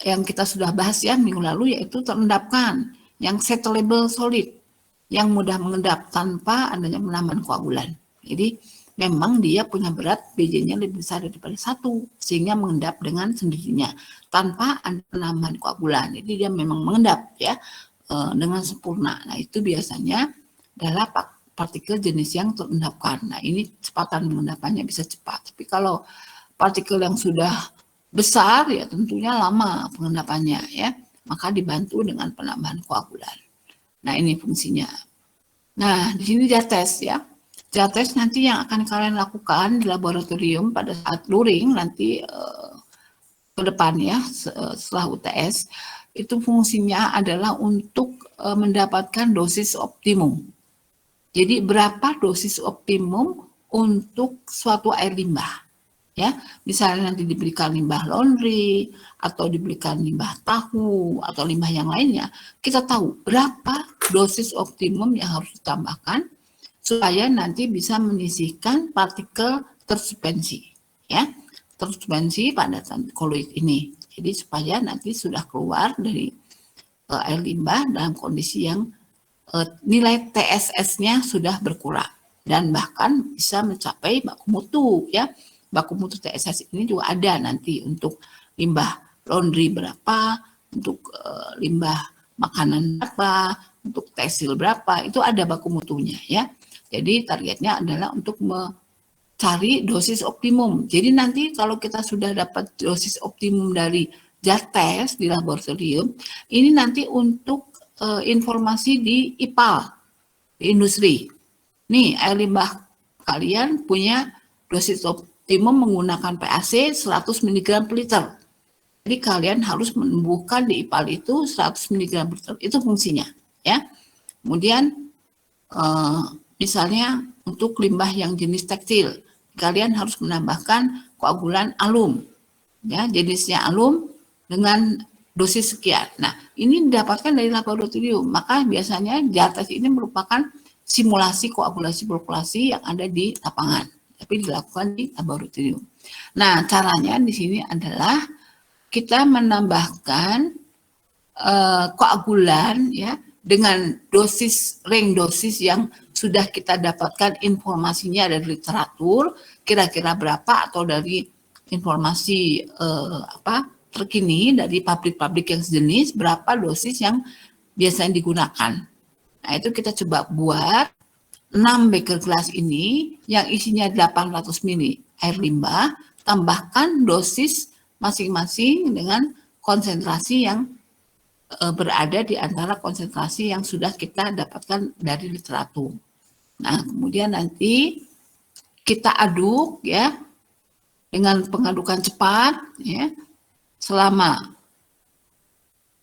yang kita sudah bahas ya minggu lalu, yaitu terendapkan, yang settleable solid, yang mudah mengendap tanpa adanya penambahan koagulan. Jadi memang dia punya berat BJ-nya lebih besar daripada 1, sehingga mengendap dengan sendirinya tanpa ada penambahan koagulan. Jadi dia memang mengendap ya dengan sempurna. Nah, itu biasanya adalah partikel jenis yang terendapkan. Nah, ini kecepatan mengendapannya bisa cepat. Tapi kalau partikel yang sudah besar ya tentunya lama pengendapannya, ya. Maka dibantu dengan penambahan koagulan. Nah, ini fungsinya. Nah, di sini JATES ya. JATES nanti yang akan kalian lakukan di laboratorium pada saat luring nanti ke depan ya, setelah UTS, itu fungsinya adalah untuk mendapatkan dosis optimum. Jadi berapa dosis optimum untuk suatu air limbah. Ya, misalnya nanti diberikan limbah laundry atau diberikan limbah tahu atau limbah yang lainnya, kita tahu berapa dosis optimum yang harus ditambahkan supaya nanti bisa menyisihkan partikel tersuspensi, ya, tersuspensi padatan koloid ini. Jadi supaya nanti sudah keluar dari air limbah dalam kondisi yang nilai TSS-nya sudah berkurang dan bahkan bisa mencapai baku mutu, ya. Baku mutu TSS ini juga ada nanti untuk limbah laundry berapa, untuk limbah makanan berapa, untuk tekstil berapa, itu ada baku mutunya ya. Jadi targetnya adalah untuk mencari dosis optimum. Jadi nanti kalau kita sudah dapat dosis optimum dari JATES di laboratorium, ini nanti untuk informasi di IPAL, di industri. Nih, air limbah kalian punya dosis optimum menggunakan PAC 100 mg per liter. Jadi kalian harus menumbuhkan di IPAL itu 100 mg per liter. Itu fungsinya, ya. Kemudian misalnya untuk limbah yang jenis tekstil, kalian harus menambahkan koagulan alum, ya, jenisnya alum dengan dosis sekian. Nah, ini didapatkan dari laboratorium. Maka biasanya JATES ini merupakan simulasi koagulasi-populasi yang ada di lapangan, tapi dilakukan di laboratorium. Nah, caranya di sini adalah kita menambahkan koagulan ya dengan dosis dosis yang sudah kita dapatkan informasinya dari literatur, kira-kira berapa, atau dari informasi terkini dari pabrik-pabrik yang sejenis, berapa dosis yang biasanya digunakan. Nah, itu kita coba buat 6 beker gelas ini yang isinya 800 ml air limbah, tambahkan dosis masing-masing dengan konsentrasi yang berada di antara konsentrasi yang sudah kita dapatkan dari literatur. Nah, kemudian nanti kita aduk ya dengan pengadukan cepat ya selama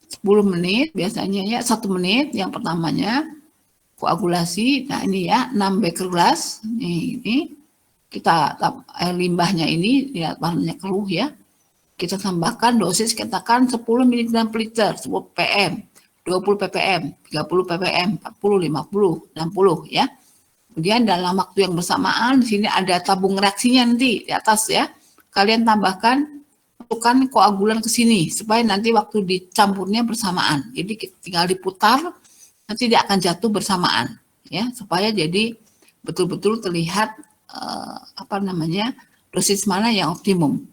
10 menit biasanya ya, 1 menit yang pertamanya koagulasi. Nah, ini ya 6 beker gelas. Ini kita air limbahnya ini lihat warnanya keruh ya. Kita tambahkan dosis katakan 10 mg per liter, 10 ppm, 20 ppm, 30 ppm, 40, 50, 60 ya. Kemudian dalam waktu yang bersamaan di sini ada tabung reaksinya nanti di atas ya. Kalian tambahkan, masukkan koagulan ke sini supaya nanti waktu dicampurnya bersamaan. Jadi tinggal diputar, nanti dia akan jatuh bersamaan ya, supaya jadi betul-betul terlihat dosis mana yang optimum.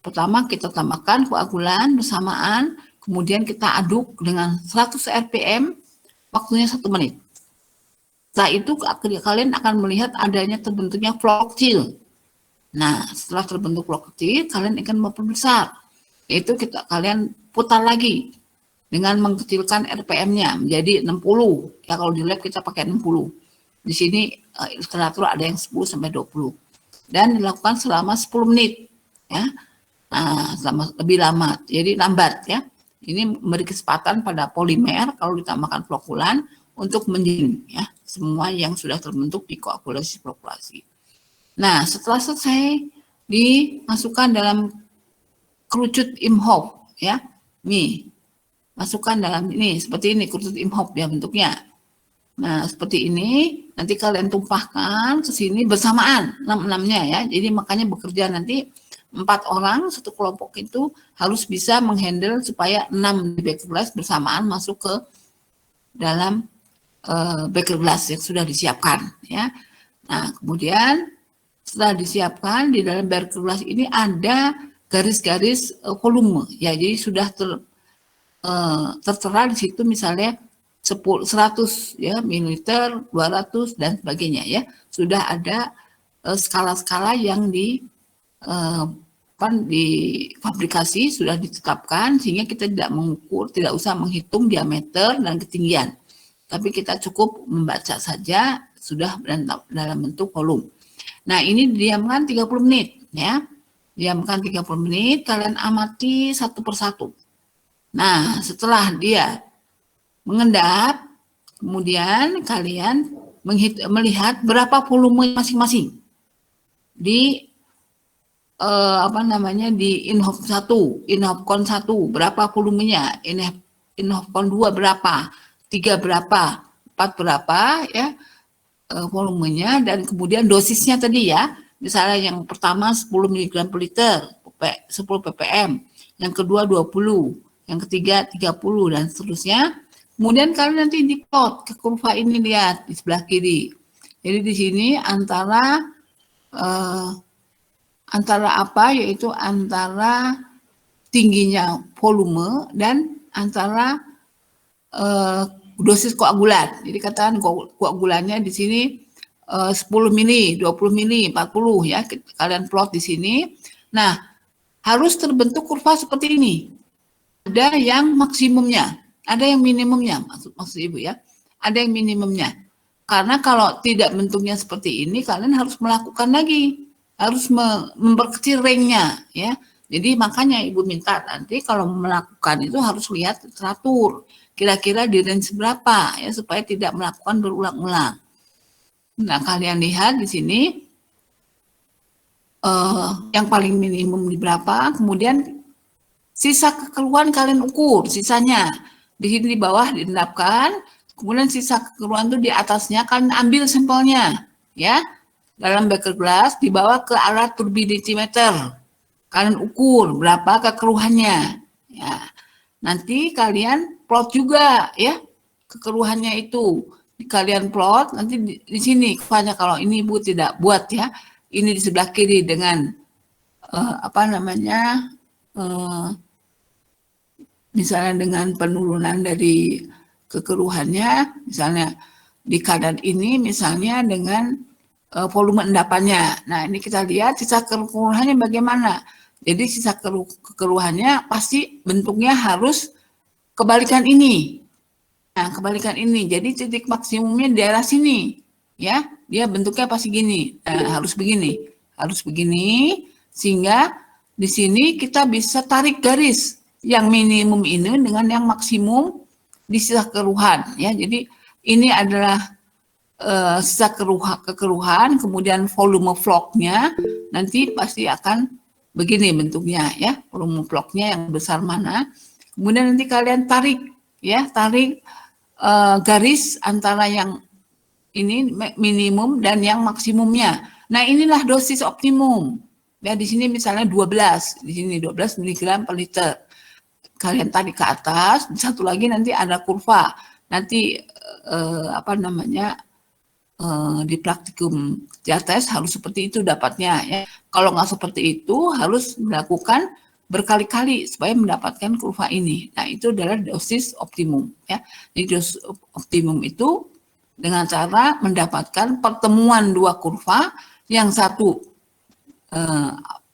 Pertama kita tambahkan koagulan bersamaan, kemudian kita aduk dengan 100 rpm, waktunya 1 menit. Setelah itu kalian akan melihat adanya terbentuknya flok kecil. Nah, setelah terbentuk flok kecil, kalian akan memperbesar. Yaitu kalian putar lagi dengan mengkecilkan RPM-nya menjadi 60. Ya kalau di lab kita pakai 60. Di sini literatur ada yang 10 sampai 20. Dan dilakukan selama 10 menit. Ya. Nah, selama lebih lama. Jadi lambat ya. Ini memberi kesempatan pada polimer kalau ditambahkan flokulan untuk menjadi ya semua yang sudah terbentuk di koagulasi flokkulasi. Nah, setelah selesai dimasukkan dalam kerucut Imhoff ya. Nih, masukkan dalam ini seperti ini kerucut Imhoff ya bentuknya. Nah, seperti ini nanti kalian tumpahkan ke sini bersamaan 6-6-nya ya. Jadi makanya bekerja nanti 4 orang satu kelompok itu harus bisa menghandle supaya 6 di beker glass bersamaan masuk ke dalam beker glass yang sudah disiapkan ya. Nah, kemudian setelah disiapkan di dalam beker glass ini ada garis-garis volume ya. Jadi sudah tertera di situ misalnya 100 ya mililiter, 200 dan sebagainya ya. Sudah ada skala-skala yang difabrikasi sudah ditetapkan sehingga kita tidak mengukur, tidak usah menghitung diameter dan ketinggian. Tapi kita cukup membaca saja sudah dalam bentuk volume. Nah, ini didiamkan 30 menit ya. Diamkan 30 menit, kalian amati satu persatu. Nah, setelah dia mengendap, kemudian kalian melihat berapa volume masing-masing. Di di Inhoff 1, Inhoffcon 1 berapa volumenya, Inhoffcon 2 berapa, 3 berapa, 4 berapa ya volumenya, dan kemudian dosisnya tadi ya. Misalnya yang pertama 10 mg per liter, 10 ppm, yang kedua 20, yang ketiga 30 dan seterusnya. Kemudian kalian nanti diplot ke kurva ini, lihat di sebelah kiri. Jadi di sini antara apa, yaitu antara tingginya volume dan antara dosis koagulan. Jadi katakan koagulannya di sini 10 mili, 20 mili, 40 ya, kalian plot di sini. Nah, harus terbentuk kurva seperti ini. Ada yang maksimumnya, ada yang minimumnya, maksud Ibu ya. Ada yang minimumnya. Karena kalau tidak bentuknya seperti ini, kalian harus melakukan lagi, harus memperkecil range-nya ya. Jadi makanya Ibu minta nanti kalau melakukan itu harus lihat literatur. Kira-kira di range berapa ya supaya tidak melakukan berulang-ulang. Nah, kalian lihat di sini yang paling minimum di berapa, kemudian sisa kekeluhan kalian ukur sisanya. Di sini di bawah diendapkan, kemudian sisa kekeluhan itu di atasnya kalian ambil sampelnya ya. Dalam beker glass dibawa ke alat turbidimeter. Kalian ukur berapa kekeluhannya ya. Nanti kalian plot juga ya kekeluhannya itu. Kalian plot nanti di sini kurvanya. Kalau ini Ibu tidak buat ya. Ini di sebelah kiri dengan misalnya dengan penurunan dari kekeluhannya, misalnya di keadaan ini misalnya dengan volume endapannya. Nah, ini kita lihat sisa kekeluhannya bagaimana. Jadi sisa kekeluhannya pasti bentuknya harus kebalikan ini. Nah, kebalikan ini. Jadi titik maksimumnya di daerah sini. Ya, dia bentuknya pasti gini. Nah, harus begini. Harus begini sehingga di sini kita bisa tarik garis yang minimum ini dengan yang maksimum di sisa kekeluhan ya. Jadi ini adalah sisa kekeluhan, kemudian volume vlognya nanti pasti akan begini bentuknya ya, volume vlognya yang besar mana. Kemudian nanti kalian tarik ya, tarik garis antara yang ini minimum dan yang maksimumnya. Nah, inilah dosis optimum. Ya, di sini misalnya 12, di sini 12 mg per liter. Kalian tarik ke atas, satu lagi nanti ada kurva. Nanti di praktikum tes harus seperti itu dapatnya ya. Kalau nggak seperti itu harus melakukan berkali-kali supaya mendapatkan kurva ini. Nah, itu adalah dosis optimum ya. Jadi dosis optimum itu dengan cara mendapatkan pertemuan dua kurva, yang satu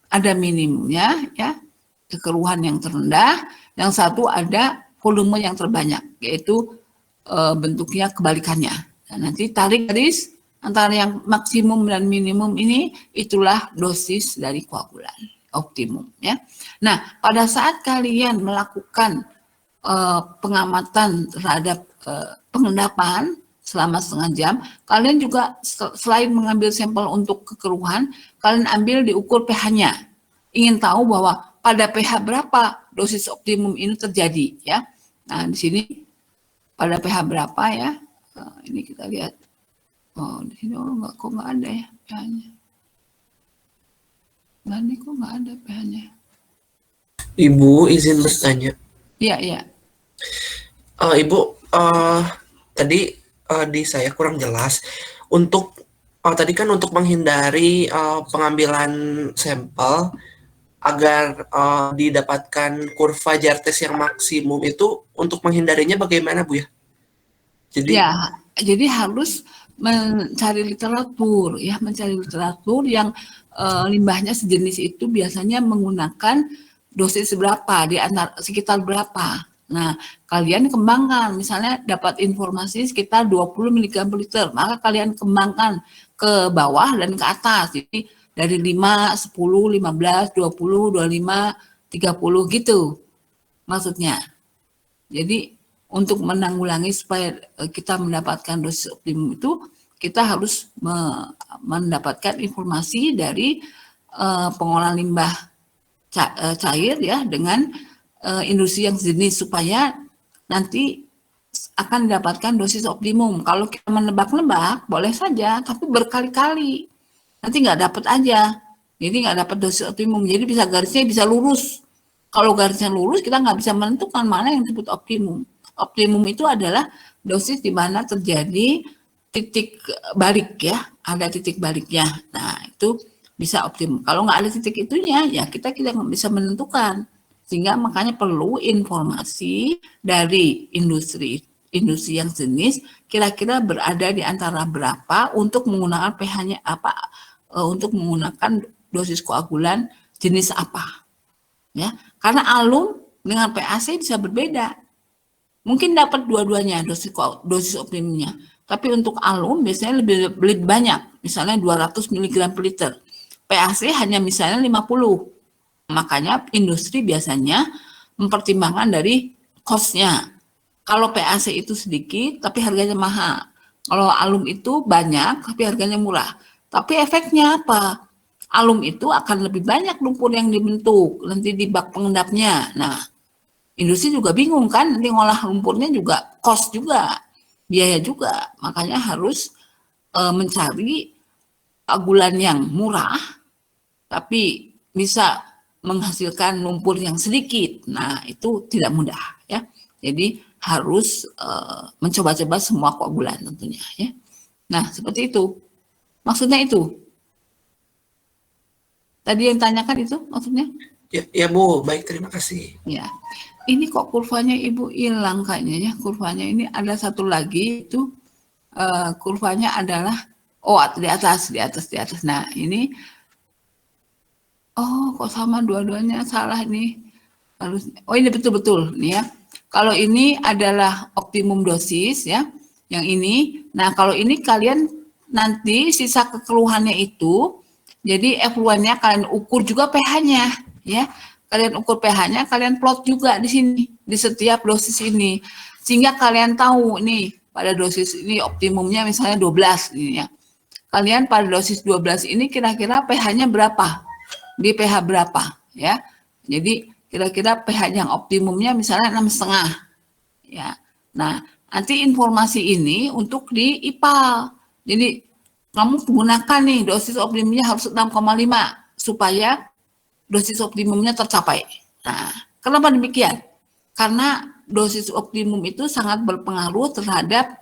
ada minimumnya ya, kekeruhan yang terendah, yang satu ada volume yang terbanyak, yaitu bentuknya kebalikannya. Nah, nanti tarik garis antara yang maksimum dan minimum ini, itulah dosis dari koagulan optimum ya. Nah, pada saat kalian melakukan pengamatan terhadap pengendapan selama setengah jam, kalian juga selain mengambil sampel untuk kekeruhan, kalian ambil diukur pH-nya. Ingin tahu bahwa pada pH berapa dosis optimum ini terjadi ya. Nah, di sini pada pH berapa ya? Ini kita lihat. Oh, di sini kok nggak ada ya pH-nya. Nah, ini kok nggak ada pH-nya. Ibu izin bertanya. Iya, iya. Ibu, tadi di saya kurang jelas. Untuk tadi kan untuk menghindari pengambilan sampel agar didapatkan kurva Jar-Test yang maksimum, itu untuk menghindarinya bagaimana, Bu ya? Jadi harus mencari literatur ya, mencari literatur yang limbahnya sejenis itu biasanya menggunakan dosis berapa, di antara sekitar berapa. Nah, kalian kembangkan, misalnya dapat informasi sekitar 20 mg per liter, maka kalian kembangkan ke bawah dan ke atas. Jadi dari 5, 10, 15, 20, 25, 30 gitu maksudnya. Jadi untuk menanggulangi supaya kita mendapatkan dosis optimum itu, kita harus mendapatkan informasi dari pengolahan limbah cair ya dengan industri yang sejenis, supaya nanti akan mendapatkan dosis optimum. Kalau kita menebak-nebak boleh saja, tapi berkali-kali nanti nggak dapat aja. Jadi nggak dapat dosis optimum. Jadi bisa garisnya bisa lurus. Kalau garisnya lurus, kita nggak bisa menentukan mana yang disebut optimum. Optimum itu adalah dosis di mana terjadi titik balik ya, ada titik baliknya. Nah, itu bisa optimum. Kalau nggak ada titik itunya, ya kita nggak bisa menentukan. Sehingga makanya perlu informasi dari industri yang jenis, kira-kira berada di antara berapa untuk menggunakan pH-nya apa, untuk menggunakan dosis koagulan jenis apa. Ya, karena alum dengan PAC bisa berbeda. Mungkin dapat dua-duanya dosis optimumnya, tapi untuk alum biasanya lebih banyak, misalnya 200 mg per liter. PAC hanya misalnya 50. Makanya industri biasanya mempertimbangkan dari cost-nya. Kalau PAC itu sedikit tapi harganya mahal. Kalau alum itu banyak tapi harganya murah. Tapi efeknya apa? Alum itu akan lebih banyak lumpur yang dibentuk nanti di bak pengendapnya. Nah, industri juga bingung kan, nanti ngolah lumpurnya juga cost juga, biaya juga. Makanya harus mencari koagulan yang murah tapi bisa menghasilkan lumpur yang sedikit. Nah, itu tidak mudah ya. Jadi harus mencoba-coba semua koagulan tentunya ya. Nah, seperti itu. Maksudnya itu. Tadi yang tanyakan itu maksudnya? Ya Bu, baik, terima kasih. Ya. Ini kok kurvanya Ibu hilang kayaknya ya. Kurvanya ini ada satu lagi itu kurvanya adalah di atas. Nah, ini kok sama dua-duanya salah nih. Ini betul-betul nih ya. Kalau ini adalah optimum dosis ya, yang ini. Nah, kalau ini kalian nanti sisa kekeruhannya itu, jadi efluennya kalian ukur juga pH-nya ya. Kalian ukur pH-nya, kalian plot juga di sini di setiap dosis ini. Sehingga kalian tahu nih pada dosis ini optimumnya misalnya 12 ini ya. Kalian pada dosis 12 ini kira-kira pH-nya berapa? Di pH berapa ya. Jadi kira-kira pH yang optimumnya misalnya 6,5 ya. Nah, nanti informasi ini untuk di IPAL. Jadi kamu gunakan nih dosis optimumnya harus 6,5 supaya dosis optimumnya tercapai. Nah, kenapa demikian? Karena dosis optimum itu sangat berpengaruh terhadap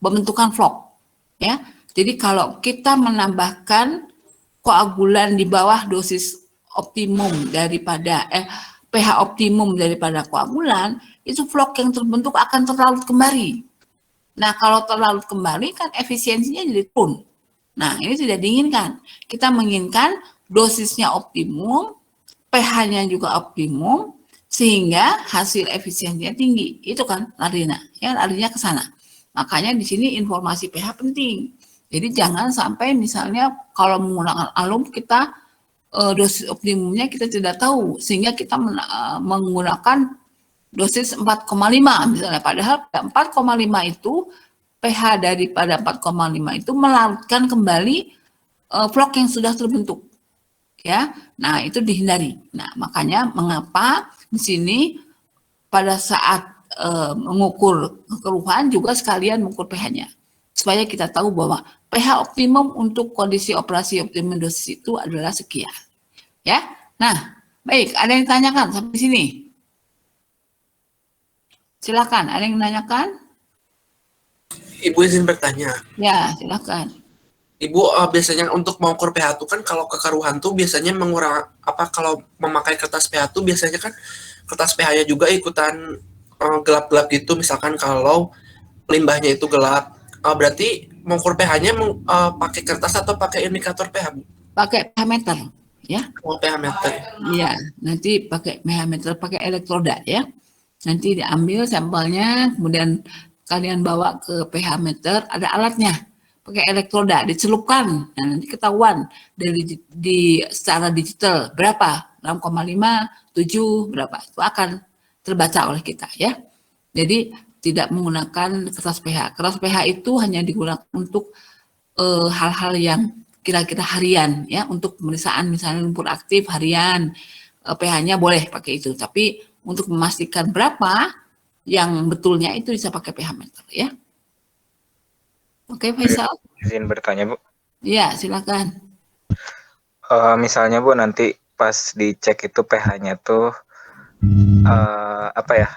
pembentukan vlog, ya. Jadi kalau kita menambahkan koagulan di bawah dosis optimum daripada pH optimum daripada koagulan, itu vlog yang terbentuk akan terlarut kembali. Nah, kalau terlarut kembali kan efisiensinya jadi turun. Nah, ini tidak diinginkan. Kita menginginkan dosisnya optimum, pH-nya juga optimum, sehingga hasil efisiensinya tinggi. Itu kan larinya, ya larinya ke sana. Makanya di sini informasi pH penting. Jadi jangan sampai misalnya kalau menggunakan alum kita dosis optimumnya kita tidak tahu, sehingga kita menggunakan dosis 4,5 misalnya, padahal 4,5 itu pH daripada 4,5 itu melarutkan kembali vlog yang sudah terbentuk, ya. Nah, itu dihindari. Nah, makanya mengapa di sini pada saat mengukur kekeruhan juga sekalian mengukur pH-nya, supaya kita tahu bahwa pH optimum untuk kondisi operasi optimum dosis itu adalah sekian, ya. Nah, baik, ada yang tanyakan sampai sini? Silakan, ada yang menanyakan? Ibu izin bertanya. Ya, silakan. Ibu biasanya untuk mengukur pH itu kan kalau kekeruhan tuh biasanya kalau memakai kertas pH tuh biasanya kan kertas pH-nya juga ikutan gelap-gelap gitu. Misalkan kalau limbahnya itu gelap, berarti mengukur pH-nya pakai kertas atau pakai indikator pH, Bu? Pakai pH meter, ya. Oh, pH meter. Iya, nanti pakai pH meter, pakai elektroda, ya. Nanti diambil sampelnya, kemudian kalian bawa ke pH meter, ada alatnya, pakai elektroda, dicelupkan, nah, nanti ketahuan di secara digital berapa, 6,5, 7, berapa, itu akan terbaca oleh kita, ya. Jadi tidak menggunakan kertas pH. Kertas pH itu hanya digunakan untuk hal-hal yang kira-kira harian, ya, untuk pemeriksaan misalnya lumpur aktif harian, pH-nya boleh pakai itu, tapi untuk memastikan berapa yang betulnya itu bisa pakai pH meter, ya. Oke, Faisal. Izin bertanya, Bu. Iya, silakan. Misalnya, Bu, nanti pas dicek itu pH-nya tuh apa ya?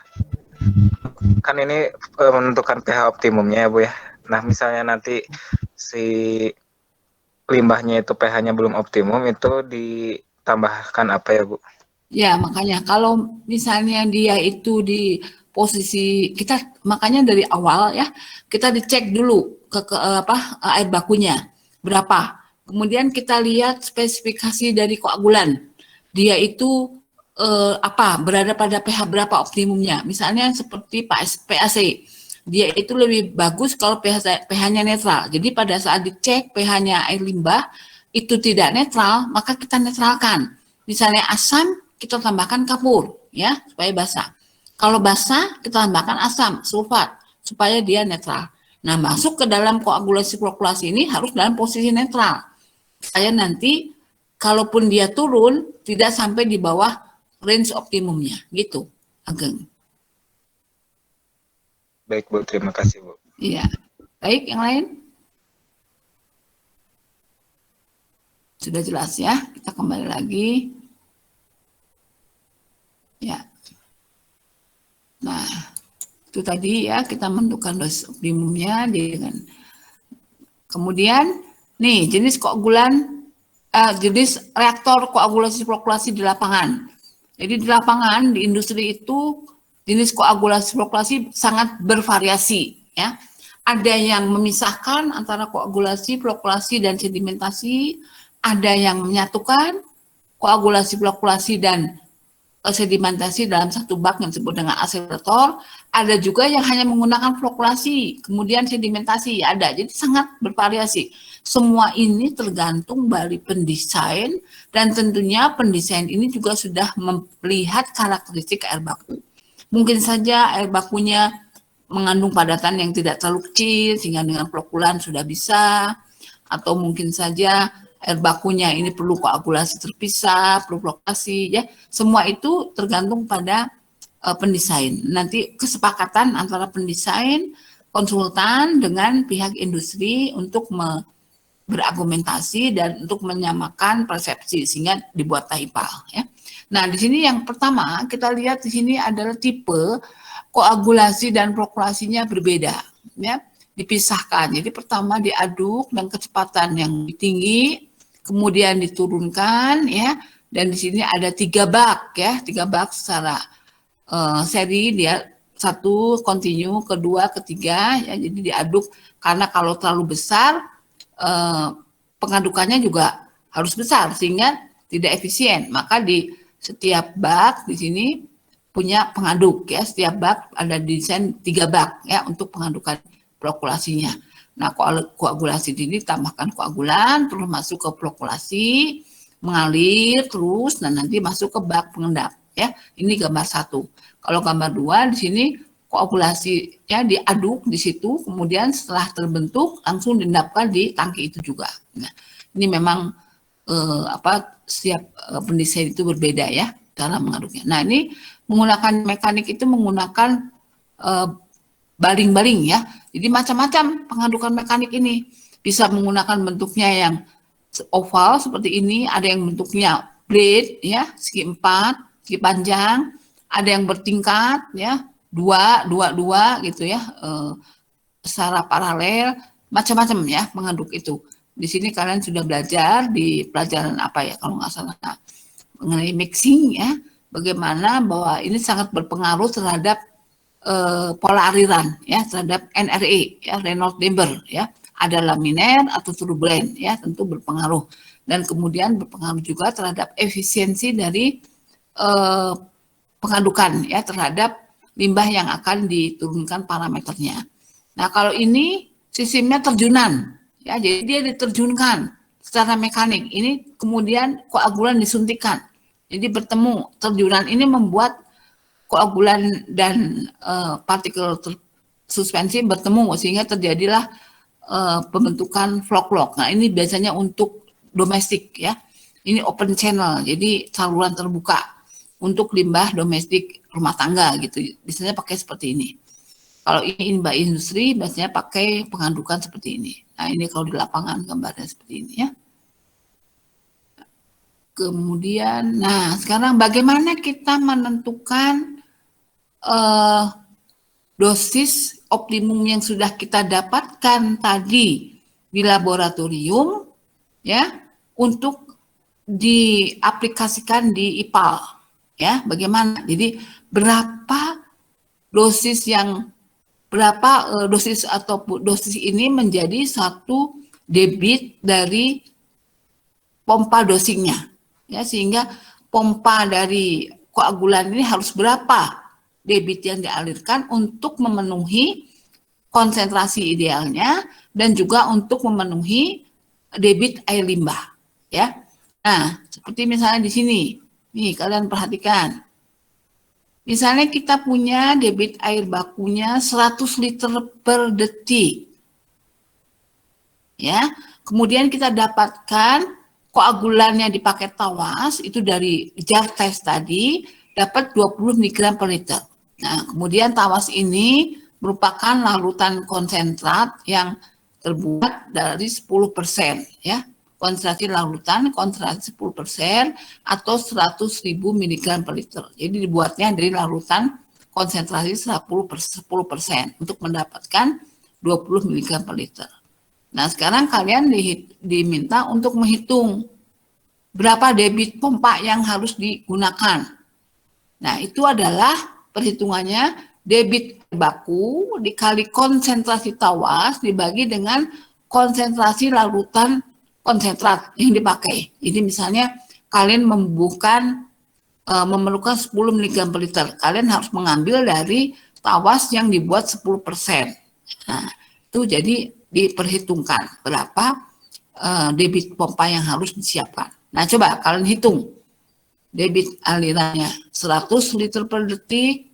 Kan ini menentukan pH optimumnya ya, Bu, ya. Nah, misalnya nanti si limbahnya itu pH-nya belum optimum, itu ditambahkan apa ya, Bu? Ya, makanya kalau misalnya dia itu di posisi kita, makanya dari awal ya kita dicek dulu ke air bakunya berapa. Kemudian kita lihat spesifikasi dari koagulan. Dia itu berada pada pH berapa optimumnya. Misalnya seperti PAC. Dia itu lebih bagus kalau pH-nya netral. Jadi pada saat dicek pH-nya air limbah itu tidak netral, maka kita netralkan. Misalnya asam, kita tambahkan kapur, ya, supaya basah. Kalau basah, kita tambahkan asam, sulfat, supaya dia netral. Nah, masuk ke dalam koagulasi flokkulasi ini harus dalam posisi netral. Supaya nanti, kalaupun dia turun, tidak sampai di bawah range optimumnya, gitu, Ageng. Baik, Bu. Terima kasih, Bu. Iya. Baik, yang lain? Sudah jelas ya, kita kembali lagi. Ya. Nah, itu tadi ya kita menentukan dosis optimumnya dengan kemudian nih jenis koagulan jenis reaktor koagulasi flokkulasi di lapangan. Jadi di lapangan di industri itu jenis koagulasi flokkulasi sangat bervariasi, ya. Ada yang memisahkan antara koagulasi, flokkulasi dan sedimentasi, ada yang menyatukan koagulasi, flokkulasi dan sedimentasi dalam satu bak yang disebut dengan aselerator. Ada juga yang hanya menggunakan flokkulasi, kemudian sedimentasi, ada. Jadi sangat bervariasi. Semua ini tergantung dari pendesain, dan tentunya pendesain ini juga sudah melihat karakteristik air baku. Mungkin saja air bakunya mengandung padatan yang tidak terlalu kecil, sehingga dengan flokkulan sudah bisa, atau mungkin saja air bakunya ini perlu koagulasi terpisah, perlu flokkulasi, ya. Semua itu tergantung pada pendesain. Nanti kesepakatan antara pendesain, konsultan dengan pihak industri untuk berargumentasi dan untuk menyamakan persepsi sehingga dibuatlah IPAL ya. Nah, di sini yang pertama kita lihat di sini adalah tipe koagulasi dan flokkulasinya berbeda ya, dipisahkan. Jadi pertama diaduk dan kecepatan yang tinggi, kemudian diturunkan ya, dan di sini ada 3 bak ya, 3 bak secara seri, dia satu kontinu, kedua, ketiga ya, jadi diaduk karena kalau terlalu besar pengadukannya juga harus besar sehingga tidak efisien. Maka di setiap bak di sini punya pengaduk ya, setiap bak ada desain 3 bak ya untuk pengadukan flokkulasinya. Nah, koagulasi ini tambahkan koagulan, terus masuk ke flokkulasi, mengalir terus, dan nanti masuk ke bak pengendap ya. Ini gambar 1. Kalau gambar 2 di sini koagulasinya diaduk di situ, kemudian setelah terbentuk langsung diendapkan di tangki itu juga. Nah, ini memang setiap pendesain itu berbeda ya cara mengaduknya. Nah, ini menggunakan mekanik itu menggunakan baling-baling ya. Jadi macam-macam pengadukan mekanik ini. Bisa menggunakan bentuknya yang oval seperti ini, ada yang bentuknya blade ya, segi 4, segi panjang, ada yang bertingkat ya, 2 gitu ya, secara paralel, macam-macam ya mengaduk itu. Di sini kalian sudah belajar di pelajaran apa ya kalau nggak salah mengenai mixing ya, bagaimana bahwa ini sangat berpengaruh terhadap pola aliran ya, terhadap NRE ya, Reynolds number ya, ada laminer atau turbulent ya, tentu berpengaruh, dan kemudian berpengaruh juga terhadap efisiensi dari pengadukan ya, terhadap limbah yang akan diturunkan parameternya. Nah, kalau ini sistemnya terjunan ya, jadi dia diterjunkan secara mekanik. Ini kemudian koagulan disuntikan. Jadi bertemu, terjunan ini membuat koagulan dan partikel suspensi bertemu sehingga terjadilah pembentukan flok-flok. Nah, ini biasanya untuk domestik ya. Ini open channel, jadi saluran terbuka untuk limbah domestik rumah tangga gitu. Biasanya pakai seperti ini. Kalau ini limbah industri biasanya pakai pengadukan seperti ini. Nah, ini kalau di lapangan gambarnya seperti ini ya. Kemudian, nah sekarang bagaimana kita menentukan dosis optimum yang sudah kita dapatkan tadi di laboratorium ya, untuk diaplikasikan di IPAL ya. Bagaimana? Jadi berapa dosis atau dosis ini menjadi satu debit dari pompa dosingnya ya, sehingga pompa dari koagulan ini harus berapa debit yang dialirkan untuk memenuhi konsentrasi idealnya dan juga untuk memenuhi debit air limbah ya. Nah, seperti misalnya di sini nih, kalian perhatikan, misalnya kita punya debit air bakunya 100 liter per detik ya, kemudian kita dapatkan koagulan yang dipakai tawas itu dari jar tes tadi dapat 20 mg per liter. Nah, kemudian tawas ini merupakan larutan konsentrat yang terbuat dari 10% ya. Konsentrasi larutan konsentrasi 10% atau 100.000 mg per liter. Jadi dibuatnya dari larutan konsentrasi 10% untuk mendapatkan 20 mg per liter. Nah, sekarang kalian diminta untuk menghitung berapa debit pompa yang harus digunakan. Nah, itu adalah perhitungannya debit baku dikali konsentrasi tawas dibagi dengan konsentrasi larutan konsentrat yang dipakai. Jadi misalnya kalian memerlukan 10 mg per liter, kalian harus mengambil dari tawas yang dibuat 10%. Nah, itu jadi diperhitungkan berapa debit pompa yang harus disiapkan. Nah, coba kalian hitung debit alirannya 100 liter per detik,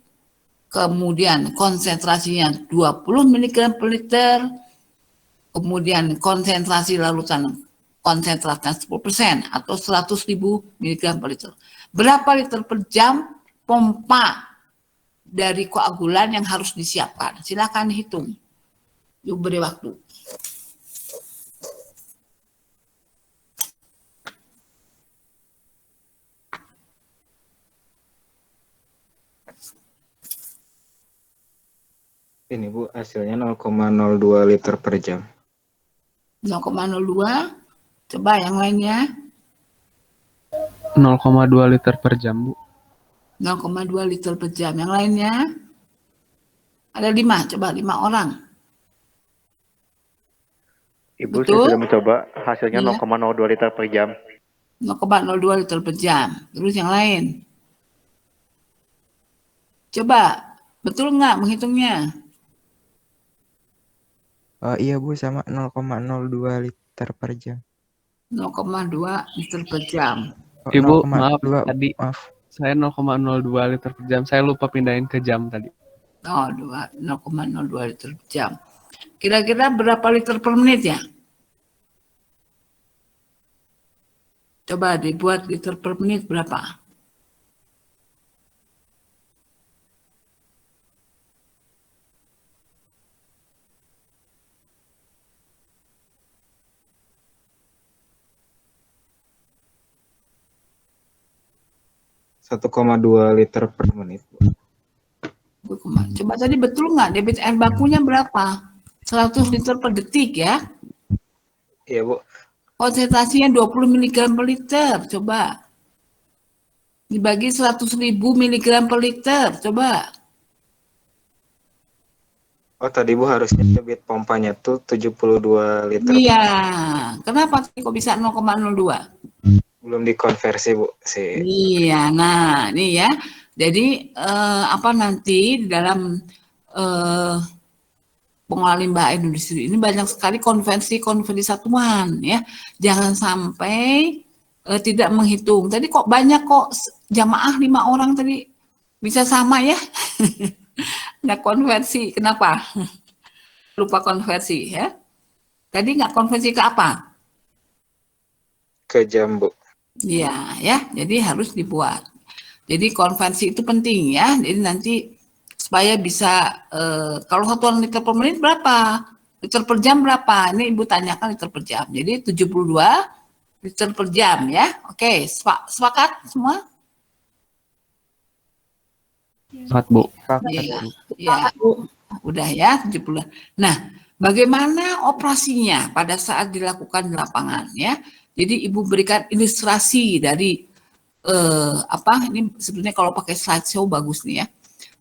kemudian konsentrasinya 20 mg per liter, kemudian konsentrasi larutan konsentratnya 10% atau 100.000 mg per liter. Berapa liter per jam pompa dari koagulan yang harus disiapkan? Silakan hitung. Ibu beri waktu. Ini Bu, hasilnya 0,02 liter per jam. 0,02. Coba yang lainnya. 0,2 liter per jam, Bu. 0,2 liter per jam. Yang lainnya. Ada 5. Coba 5 orang. Ibu, Betul? saya sudah mencoba, hasilnya Iya. 0,02 liter per jam. 0,02 liter per jam. Terus yang lain. Coba, betul nggak menghitungnya? Oh iya Bu, sama 0,02 liter per jam. 0,2 liter per jam. Oh, Ibu, 0,2, maaf, tadi maaf. saya 0,02 liter per jam. Saya lupa pindahin ke jam tadi. Oh, 0,02 liter per jam. Kira-kira berapa liter per menit ya? Coba dibuat liter per menit berapa? Nah, 1,2 liter per menit. Coba tadi betul nggak debit air bakunya berapa? 100 liter per detik ya. Iya Bu. Konsentrasinya 20 mg per liter. Coba. Dibagi 100.000 mg per liter. Coba. Oh tadi Bu harusnya debit pompanya tuh 72 liter. Iya. Kenapa kok bisa 0,02? Belum dikonversi Bu sih. Iya, nah ini ya. Jadi apa nanti di dalam pengolahan limbah air industri ini banyak sekali konversi satuan ya. Jangan sampai tidak menghitung. Tadi kok banyak kok jamaah 5 orang tadi bisa sama ya? Nggak konversi, kenapa? Lupa konversi ya. Tadi nggak konversi ke apa? Ke jam Bu. Iya, ya. Jadi harus dibuat. Jadi konversi itu penting ya. Jadi nanti supaya bisa kalau satuan liter per menit berapa? Liter per jam berapa? Ini Ibu tanyakan liter per jam. Jadi 72 liter per jam ya. Oke, sepakat semua? Sehat, Bu. Iya. Ya. Udah ya 70. Nah, bagaimana operasinya pada saat dilakukan di lapangan ya? Jadi Ibu berikan ilustrasi dari ini sebenarnya kalau pakai slideshow bagus nih ya.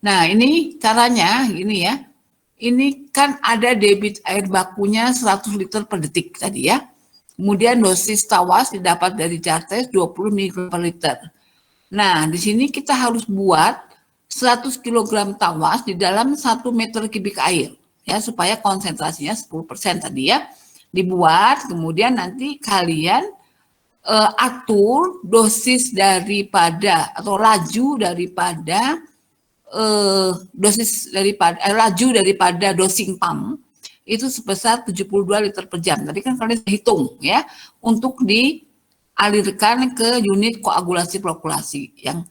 Nah, ini caranya gini ya. Ini kan ada debit air bakunya 100 liter per detik tadi ya. Kemudian dosis tawas didapat dari jar tes 20 mg per liter. Nah, di sini kita harus buat 100 kg tawas di dalam 1 meter kubik air ya supaya konsentrasinya 10% tadi ya. Dibuat, kemudian nanti kalian atur dosis daripada atau laju daripada laju daripada dosing pump itu sebesar 72 liter per jam. Tadi kan kalian hitung ya untuk dialirkan ke unit koagulasi flokulasi yang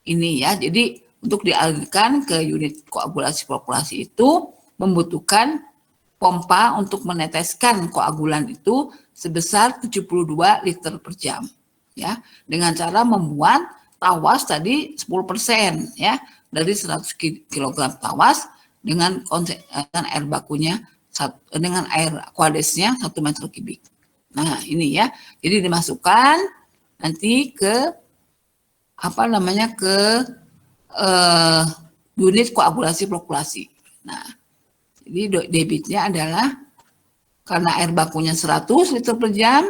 ini ya. Jadi untuk dialirkan ke unit koagulasi flokulasi itu membutuhkan pompa untuk meneteskan koagulan itu sebesar 72 liter per jam ya dengan cara membuat tawas tadi 10% ya dari 100 kg tawas dengan air bakunya dengan air aquadesnya 1 meter kubik. Nah, ini ya. Jadi dimasukkan nanti ke unit koagulasi flokulasi. Nah, jadi debitnya adalah karena air bakunya 100 liter per jam,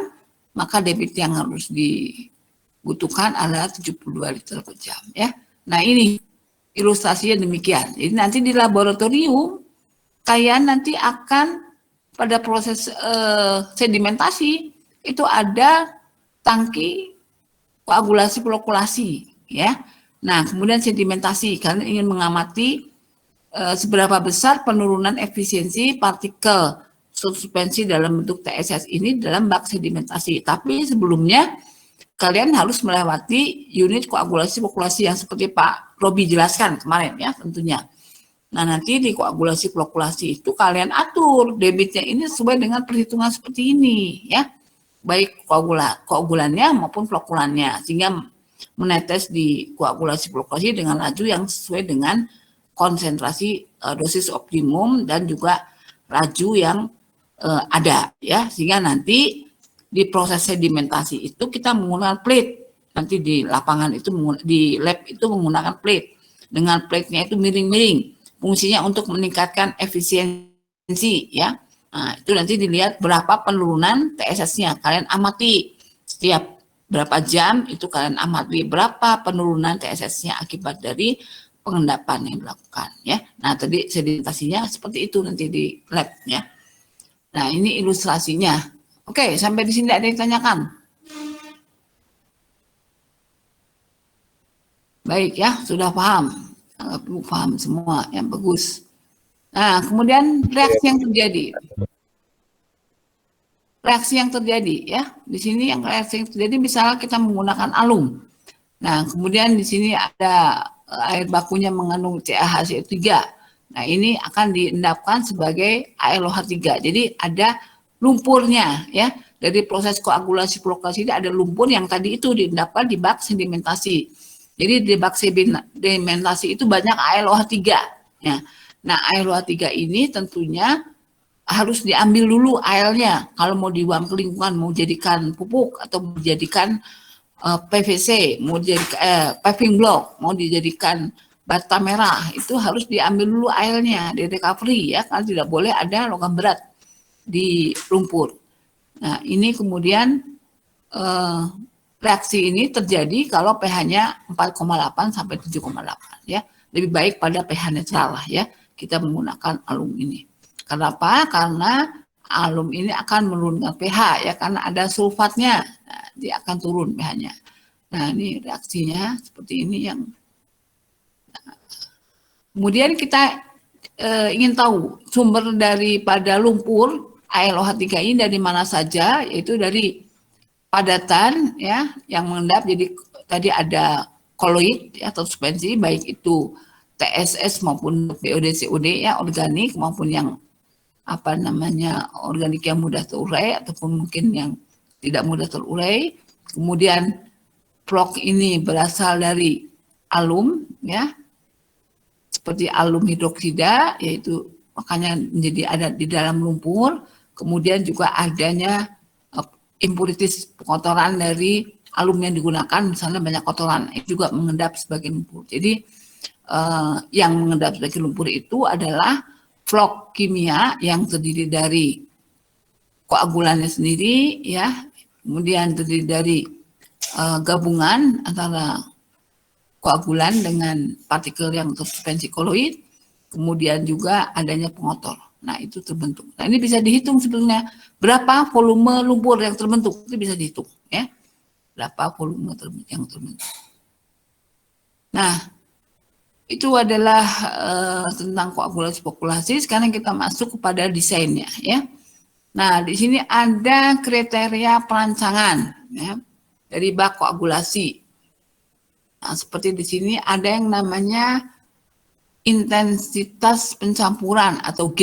maka debit yang harus dibutuhkan adalah 72 liter per jam ya. Nah, ini ilustrasinya demikian. Jadi nanti di laboratorium kalian nanti akan pada proses sedimentasi itu ada tangki koagulasi flokulasi ya. Nah, kemudian sedimentasi kalian ingin mengamati seberapa besar penurunan efisiensi partikel suspensi dalam bentuk TSS ini dalam bak sedimentasi. Tapi sebelumnya kalian harus melewati unit koagulasi flokulasi yang seperti Pak Robi jelaskan kemarin ya tentunya. Nah, nanti di koagulasi flokulasi itu kalian atur debitnya ini sesuai dengan perhitungan seperti ini ya. Baik koagulannya maupun flokulannya, sehingga menetes di koagulasi flokulasi dengan laju yang sesuai dengan konsentrasi dosis optimum dan juga laju yang ada ya, sehingga nanti di proses sedimentasi itu kita menggunakan plate. Nanti di lapangan itu, di lab itu menggunakan plate. Dengan plate-nya itu miring-miring. Fungsinya untuk meningkatkan efisiensi ya. Nah, itu nanti dilihat berapa penurunan TSS-nya. Kalian amati setiap berapa jam itu kalian amati berapa penurunan TSS-nya akibat dari pengendapan yang dilakukan ya. Nah, tadi sedimentasinya seperti itu nanti di lab ya. Nah, ini ilustrasinya. Oke, sampai di sini ada yang ditanyakan? Baik ya, sudah paham. Paham semua, yang bagus. Nah, kemudian reaksi yang terjadi. Reaksi yang terjadi ya. Di sini yang reaksi yang terjadi misalnya kita menggunakan alum. Nah, kemudian di sini ada air bakunya mengandung CaHCO3. Nah, ini akan diendapkan sebagai ALOH3. Jadi ada lumpurnya ya. Dari proses koagulasi flokulasi ada lumpur yang tadi itu diendapkan di bak sedimentasi. Jadi di bak sedimentasi itu banyak ALOH3 ya. Nah, ALOH3 ini tentunya harus diambil dulu airnya. Kalau mau dibuang ke lingkungan, mau jadikan pupuk atau mau dijadikan PVC, mau dijadikan paving block, mau dijadikan bata merah, itu harus diambil dulu airnya, di recovery ya, karena tidak boleh ada logam berat di lumpur. Nah, ini kemudian reaksi ini terjadi kalau pH-nya 4,8 sampai 7,8 ya. Lebih baik pada pH netral lah ya, kita menggunakan alum ini. Kenapa? Karena alum ini akan menurunkan pH ya, karena ada sulfatnya. Nah, dia akan turun pH-nya. Nah, ini reaksinya seperti ini yang. Kemudian kita ingin tahu sumber daripada lumpur ALOH3 ini dari mana saja, yaitu dari padatan ya yang mengendap. Jadi tadi ada koloid atau suspensi, baik itu TSS maupun BOD-COD ya, organik maupun yang apa namanya organik yang mudah terurai ataupun mungkin yang tidak mudah terurai. Kemudian flok ini berasal dari alum ya, seperti alum hidroksida, yaitu makanya menjadi ada di dalam lumpur. Kemudian juga adanya impurities, kotoran dari alum yang digunakan, misalnya banyak kotoran, itu juga mengendap sebagai lumpur. Jadi yang mengendap sebagai lumpur itu adalah flok kimia yang terdiri dari koagulannya sendiri ya, kemudian terdiri dari gabungan antara koagulan dengan partikel yang tersuspensi koloid, kemudian juga adanya pengotor. Nah, itu terbentuk. Nah, ini bisa dihitung sebenarnya berapa volume lumpur yang terbentuk, itu bisa dihitung ya. Berapa volume yang terbentuk. Nah, itu adalah tentang koagulasi populasi. Sekarang kita masuk kepada desainnya ya. Nah, di sini ada kriteria perancangan ya dari bak koagulasi. Nah, seperti di sini ada yang namanya intensitas pencampuran atau G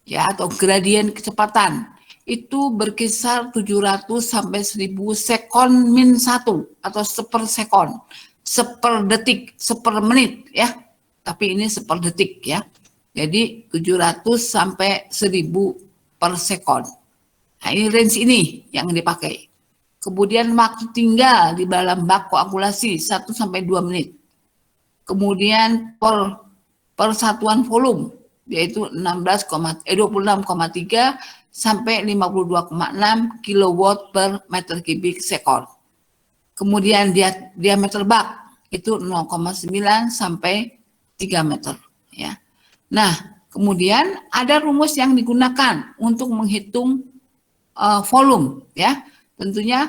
ya, atau gradien kecepatan. Itu berkisar 700 sampai 1000 sekon min 1 atau seper sekon, seper detik, seper menit ya. Tapi ini seper detik ya. Jadi 700 sampai 1000 per sekon. Nah, ini range ini yang dipakai. Kemudian waktu tinggal di dalam bak koagulasi 1 sampai 2 menit. Kemudian per satuan volume yaitu 26,3 sampai 52,6 kilowatt per meter kubik sekon. Kemudian diameter bak itu 0,9 sampai 3 meter ya. Nah, kemudian ada rumus yang digunakan untuk menghitung volume ya. Tentunya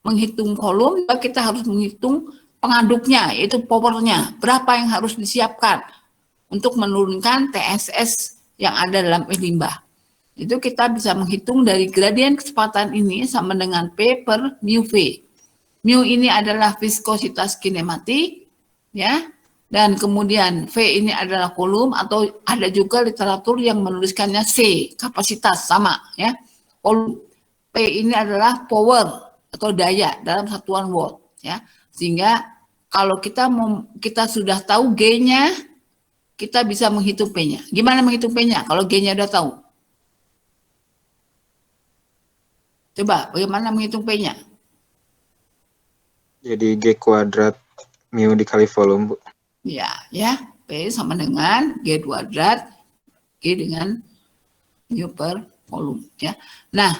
menghitung volume kita harus menghitung pengaduknya, yaitu powernya, berapa yang harus disiapkan untuk menurunkan TSS yang ada dalam limbah. Itu kita bisa menghitung dari gradien kecepatan ini sama dengan P per mu V. Mu ini adalah viskositas kinematik, ya. Dan kemudian V ini adalah volume, atau ada juga literatur yang menuliskannya C, kapasitas, sama ya. Volume. P ini adalah power atau daya dalam satuan watt ya. Sehingga kalau kita sudah tahu G-nya, kita bisa menghitung P-nya. Gimana menghitung P-nya kalau G-nya udah tahu? Coba bagaimana menghitung P-nya? Jadi G kuadrat mu dikali volume, Bu. Ya, P sama dengan G kuadrat, G dengan mu per volume ya. Nah,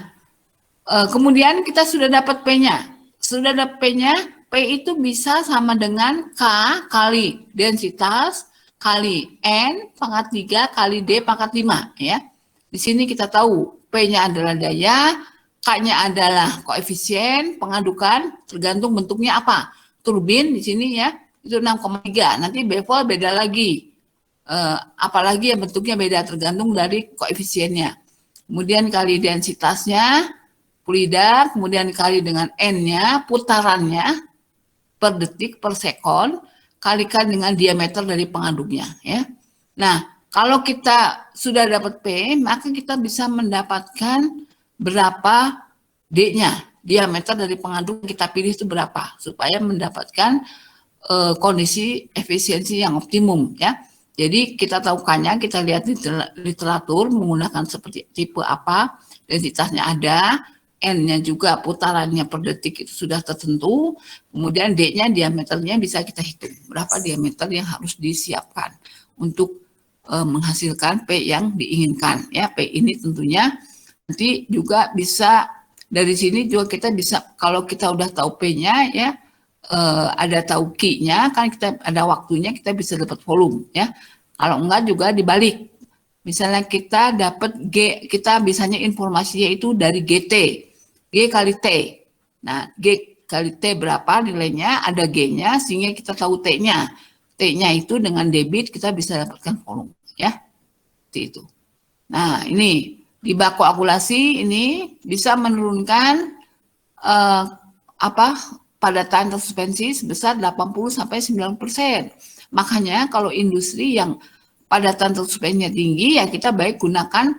kemudian kita sudah dapat P-nya. Sudah dapat P-nya, P itu bisa sama dengan K kali densitas kali N pangkat 3 kali D pangkat 5 ya. Di sini kita tahu P-nya adalah daya, K-nya adalah koefisien pengadukan, tergantung bentuknya apa. Turbin di sini ya, itu 6,3. Nanti bevel beda lagi. Apalagi yang bentuknya beda tergantung dari koefisiennya. Kemudian kali densitasnya, fluida, kemudian kali dengan N-nya, putarannya per detik per sekon, kalikan dengan diameter dari pengaduknya ya. Nah, kalau kita sudah dapat P, maka kita bisa mendapatkan berapa D-nya, diameter dari pengaduk yang kita pilih itu berapa, supaya mendapatkan kondisi efisiensi yang optimum ya. Jadi kita tahu K-nya, kita lihat di literatur menggunakan seperti tipe apa, densitasnya ada, N-nya juga putarannya per detik itu sudah tertentu, kemudian D-nya diameternya bisa kita hitung berapa diameter yang harus disiapkan untuk menghasilkan P yang diinginkan ya. P ini tentunya nanti juga bisa dari sini juga kita bisa, kalau kita udah tahu P-nya ya, ada tahu Q-nya kan, kita ada waktunya, kita bisa dapat volume ya. Kalau enggak juga dibalik, misalnya kita dapat G, kita bisanya informasinya itu dari GT, G kali T. Nah, G kali T berapa nilainya, ada G-nya, sehingga kita tahu T-nya. T-nya itu dengan debit kita bisa dapatkan volume ya. Seperti itu. Nah, ini di bak koagulasi ini bisa menurunkan padatan tersuspensi sebesar 80-90%. Makanya kalau industri yang padatan tersuspensinya tinggi, ya kita baik gunakan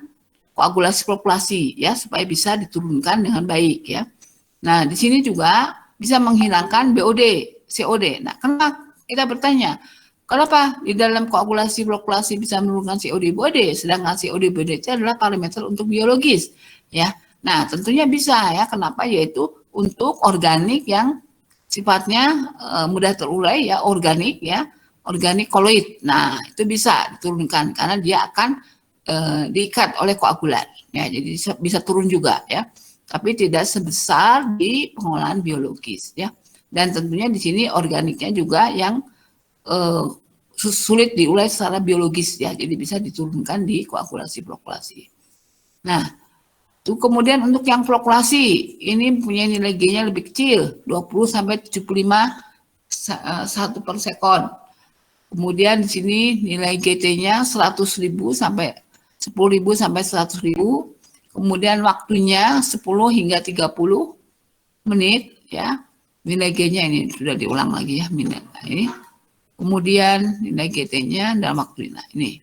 koagulasi flokkulasi ya, supaya bisa diturunkan dengan baik ya. Nah, di sini juga bisa menghilangkan BOD, COD. Nah, kenapa kita bertanya, kenapa di dalam koagulasi flokkulasi bisa menurunkan COD BOD, sedangkan COD BOD itu adalah parameter untuk biologis ya. Nah, tentunya bisa ya. Kenapa? Yaitu untuk organik yang sifatnya mudah terurai ya, organik ya, organik koloid. Nah, itu bisa diturunkan karena dia akan diikat oleh koagulan ya, jadi bisa turun juga ya, tapi tidak sebesar di pengolahan biologis ya. Dan tentunya di sini organiknya juga yang sulit diurai secara biologis ya, jadi bisa diturunkan di koagulasi flokkulasi. Nah, itu kemudian untuk yang flokkulasi ini punya nilai G-nya lebih kecil, 20-75 1 per sekon. Kemudian di sini nilai GT-nya 100.000 sampai 10.000 sampai 100.000. Kemudian waktunya 10 hingga 30 menit ya. Nilai G-nya ini sudah diulang lagi ya, nah, ini. Kemudian nilai GT-nya dalam waktu ini.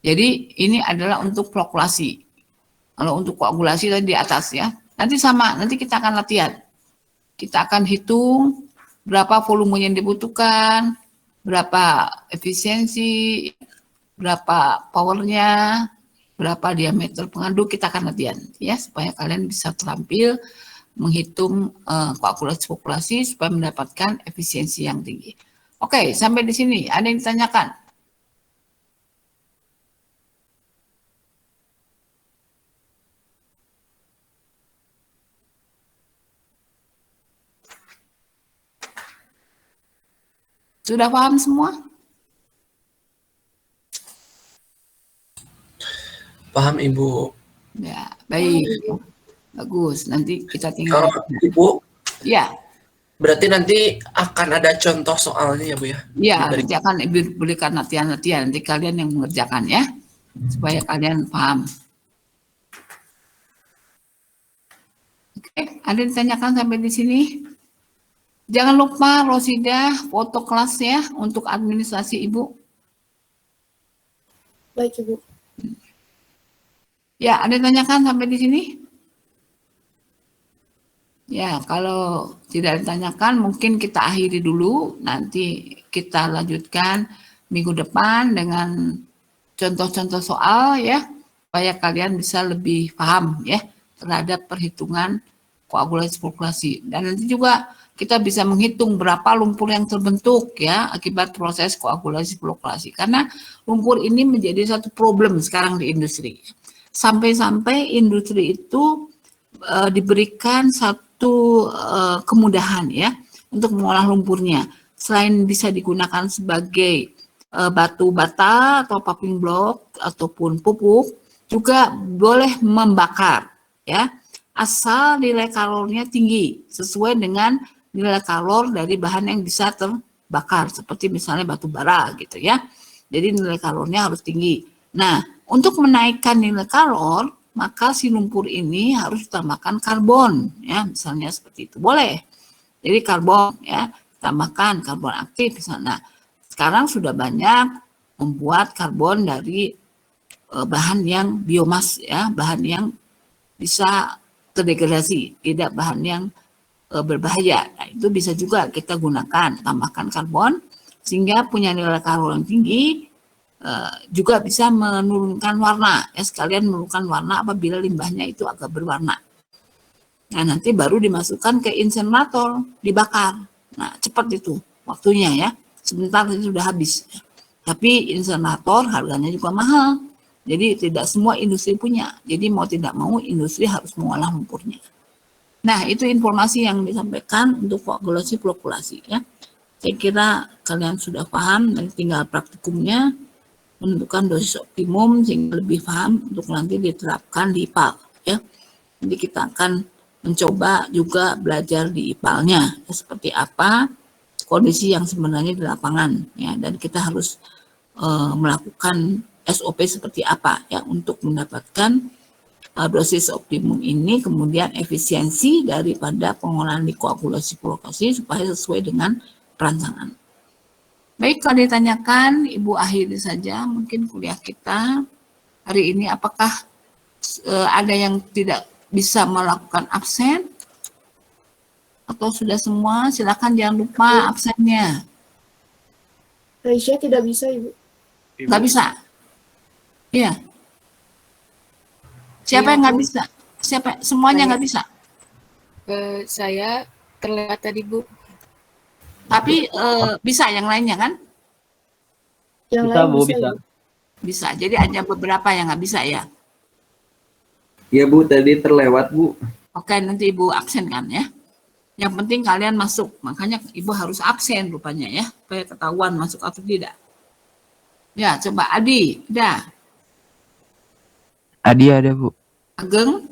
Jadi ini adalah untuk flokkulasi. Kalau untuk koagulasi tadi di atas ya. Nanti sama, nanti kita akan latihan. Kita akan hitung berapa volume yang dibutuhkan, berapa efisiensi, berapa powernya, berapa diameter pengaduk, kita akan latihan ya, supaya kalian bisa terampil menghitung koagulasi flokkulasi supaya mendapatkan efisiensi yang tinggi. Oke, sampai di sini ada yang ditanyakan? Sudah paham semua? Paham, Ibu. Ya, baik. Bagus, nanti kita tinggal. Ibu, Ya, berarti nanti akan ada contoh soalnya ya, Bu ya? ya, nanti akan berikan latihan-latihan, nanti kalian yang mengerjakan ya, supaya kalian paham. Oke, ada yang ditanyakan sampai di sini? Jangan lupa Rosida foto kelas ya untuk administrasi Ibu. Baik, Ibu. Ya, ada yang tanyakan sampai di sini? Ya, kalau tidak ditanyakan mungkin kita akhiri dulu, nanti kita lanjutkan minggu depan dengan contoh-contoh soal ya, supaya kalian bisa lebih paham ya terhadap perhitungan koagulasi fluktuasi. Dan nanti juga kita bisa menghitung berapa lumpur yang terbentuk ya akibat proses koagulasi fluktuasi. Karena lumpur ini menjadi satu problem sekarang di industri. Sampai-sampai industri itu diberikan satu kemudahan ya untuk mengolah lumpurnya. Selain bisa digunakan sebagai batu bata atau paving block ataupun pupuk, juga boleh membakar ya, asal nilai kalornya tinggi sesuai dengan nilai kalor dari bahan yang bisa terbakar, seperti misalnya batu bara gitu ya. Jadi nilai kalornya harus tinggi. Nah, untuk menaikkan nilai kalor, maka si lumpur ini harus ditambahkan karbon ya, misalnya seperti itu. Boleh. Jadi karbon ya, tambahkan karbon aktif misalnya. Nah, sekarang sudah banyak membuat karbon dari bahan yang biomas ya, bahan yang bisa terdegradasi, tidak bahan yang berbahaya. Nah, itu bisa juga kita gunakan, tambahkan karbon sehingga punya nilai kalor yang tinggi, juga bisa menurunkan warna ya, sekalian menurunkan warna apabila limbahnya itu agak berwarna. Nah, nanti baru dimasukkan ke insinerator, dibakar. Nah, cepat itu waktunya ya, sebentar itu sudah habis. Tapi insinerator harganya juga mahal. Jadi tidak semua industri punya. Jadi mau tidak mau industri harus mengolah lumpurnya. Nah, itu informasi yang disampaikan untuk koagulasi fluktuasi ya. Saya kira kalian sudah paham dan tinggal praktikumnya menentukan dosis optimum sehingga lebih paham untuk nanti diterapkan di IPAL ya. Jadi kita akan mencoba juga belajar di IPAL-nya ya, seperti apa kondisi yang sebenarnya di lapangan ya, dan kita harus melakukan SOP seperti apa ya untuk mendapatkan dosis optimum ini, kemudian efisiensi daripada pengolahan di koagulasi fluktuasi supaya sesuai dengan perancangan. Baik, kalau ditanyakan, Ibu akhiri saja mungkin kuliah kita hari ini. Apakah ada yang tidak bisa melakukan absen? Atau sudah semua? Silakan jangan lupa absennya. Raisya tidak bisa, Ibu. Nggak bisa? Iya. Siapa yang nggak bisa? Siapa? Semuanya nggak bisa. Saya terlewat tadi, Bu. Tapi bisa yang lainnya kan? Yang Bisa, lain Bu, bisa, bisa. Ibu. Bisa. Jadi hanya beberapa yang nggak bisa ya. Iya, Bu, tadi terlewat, Bu. Oke, nanti Ibu absen kan ya. Yang penting kalian masuk. Makanya Ibu harus absen rupanya ya. Supaya ketahuan masuk atau tidak. Ya, coba Adi. Udah. Adi ada, Bu. Ageng.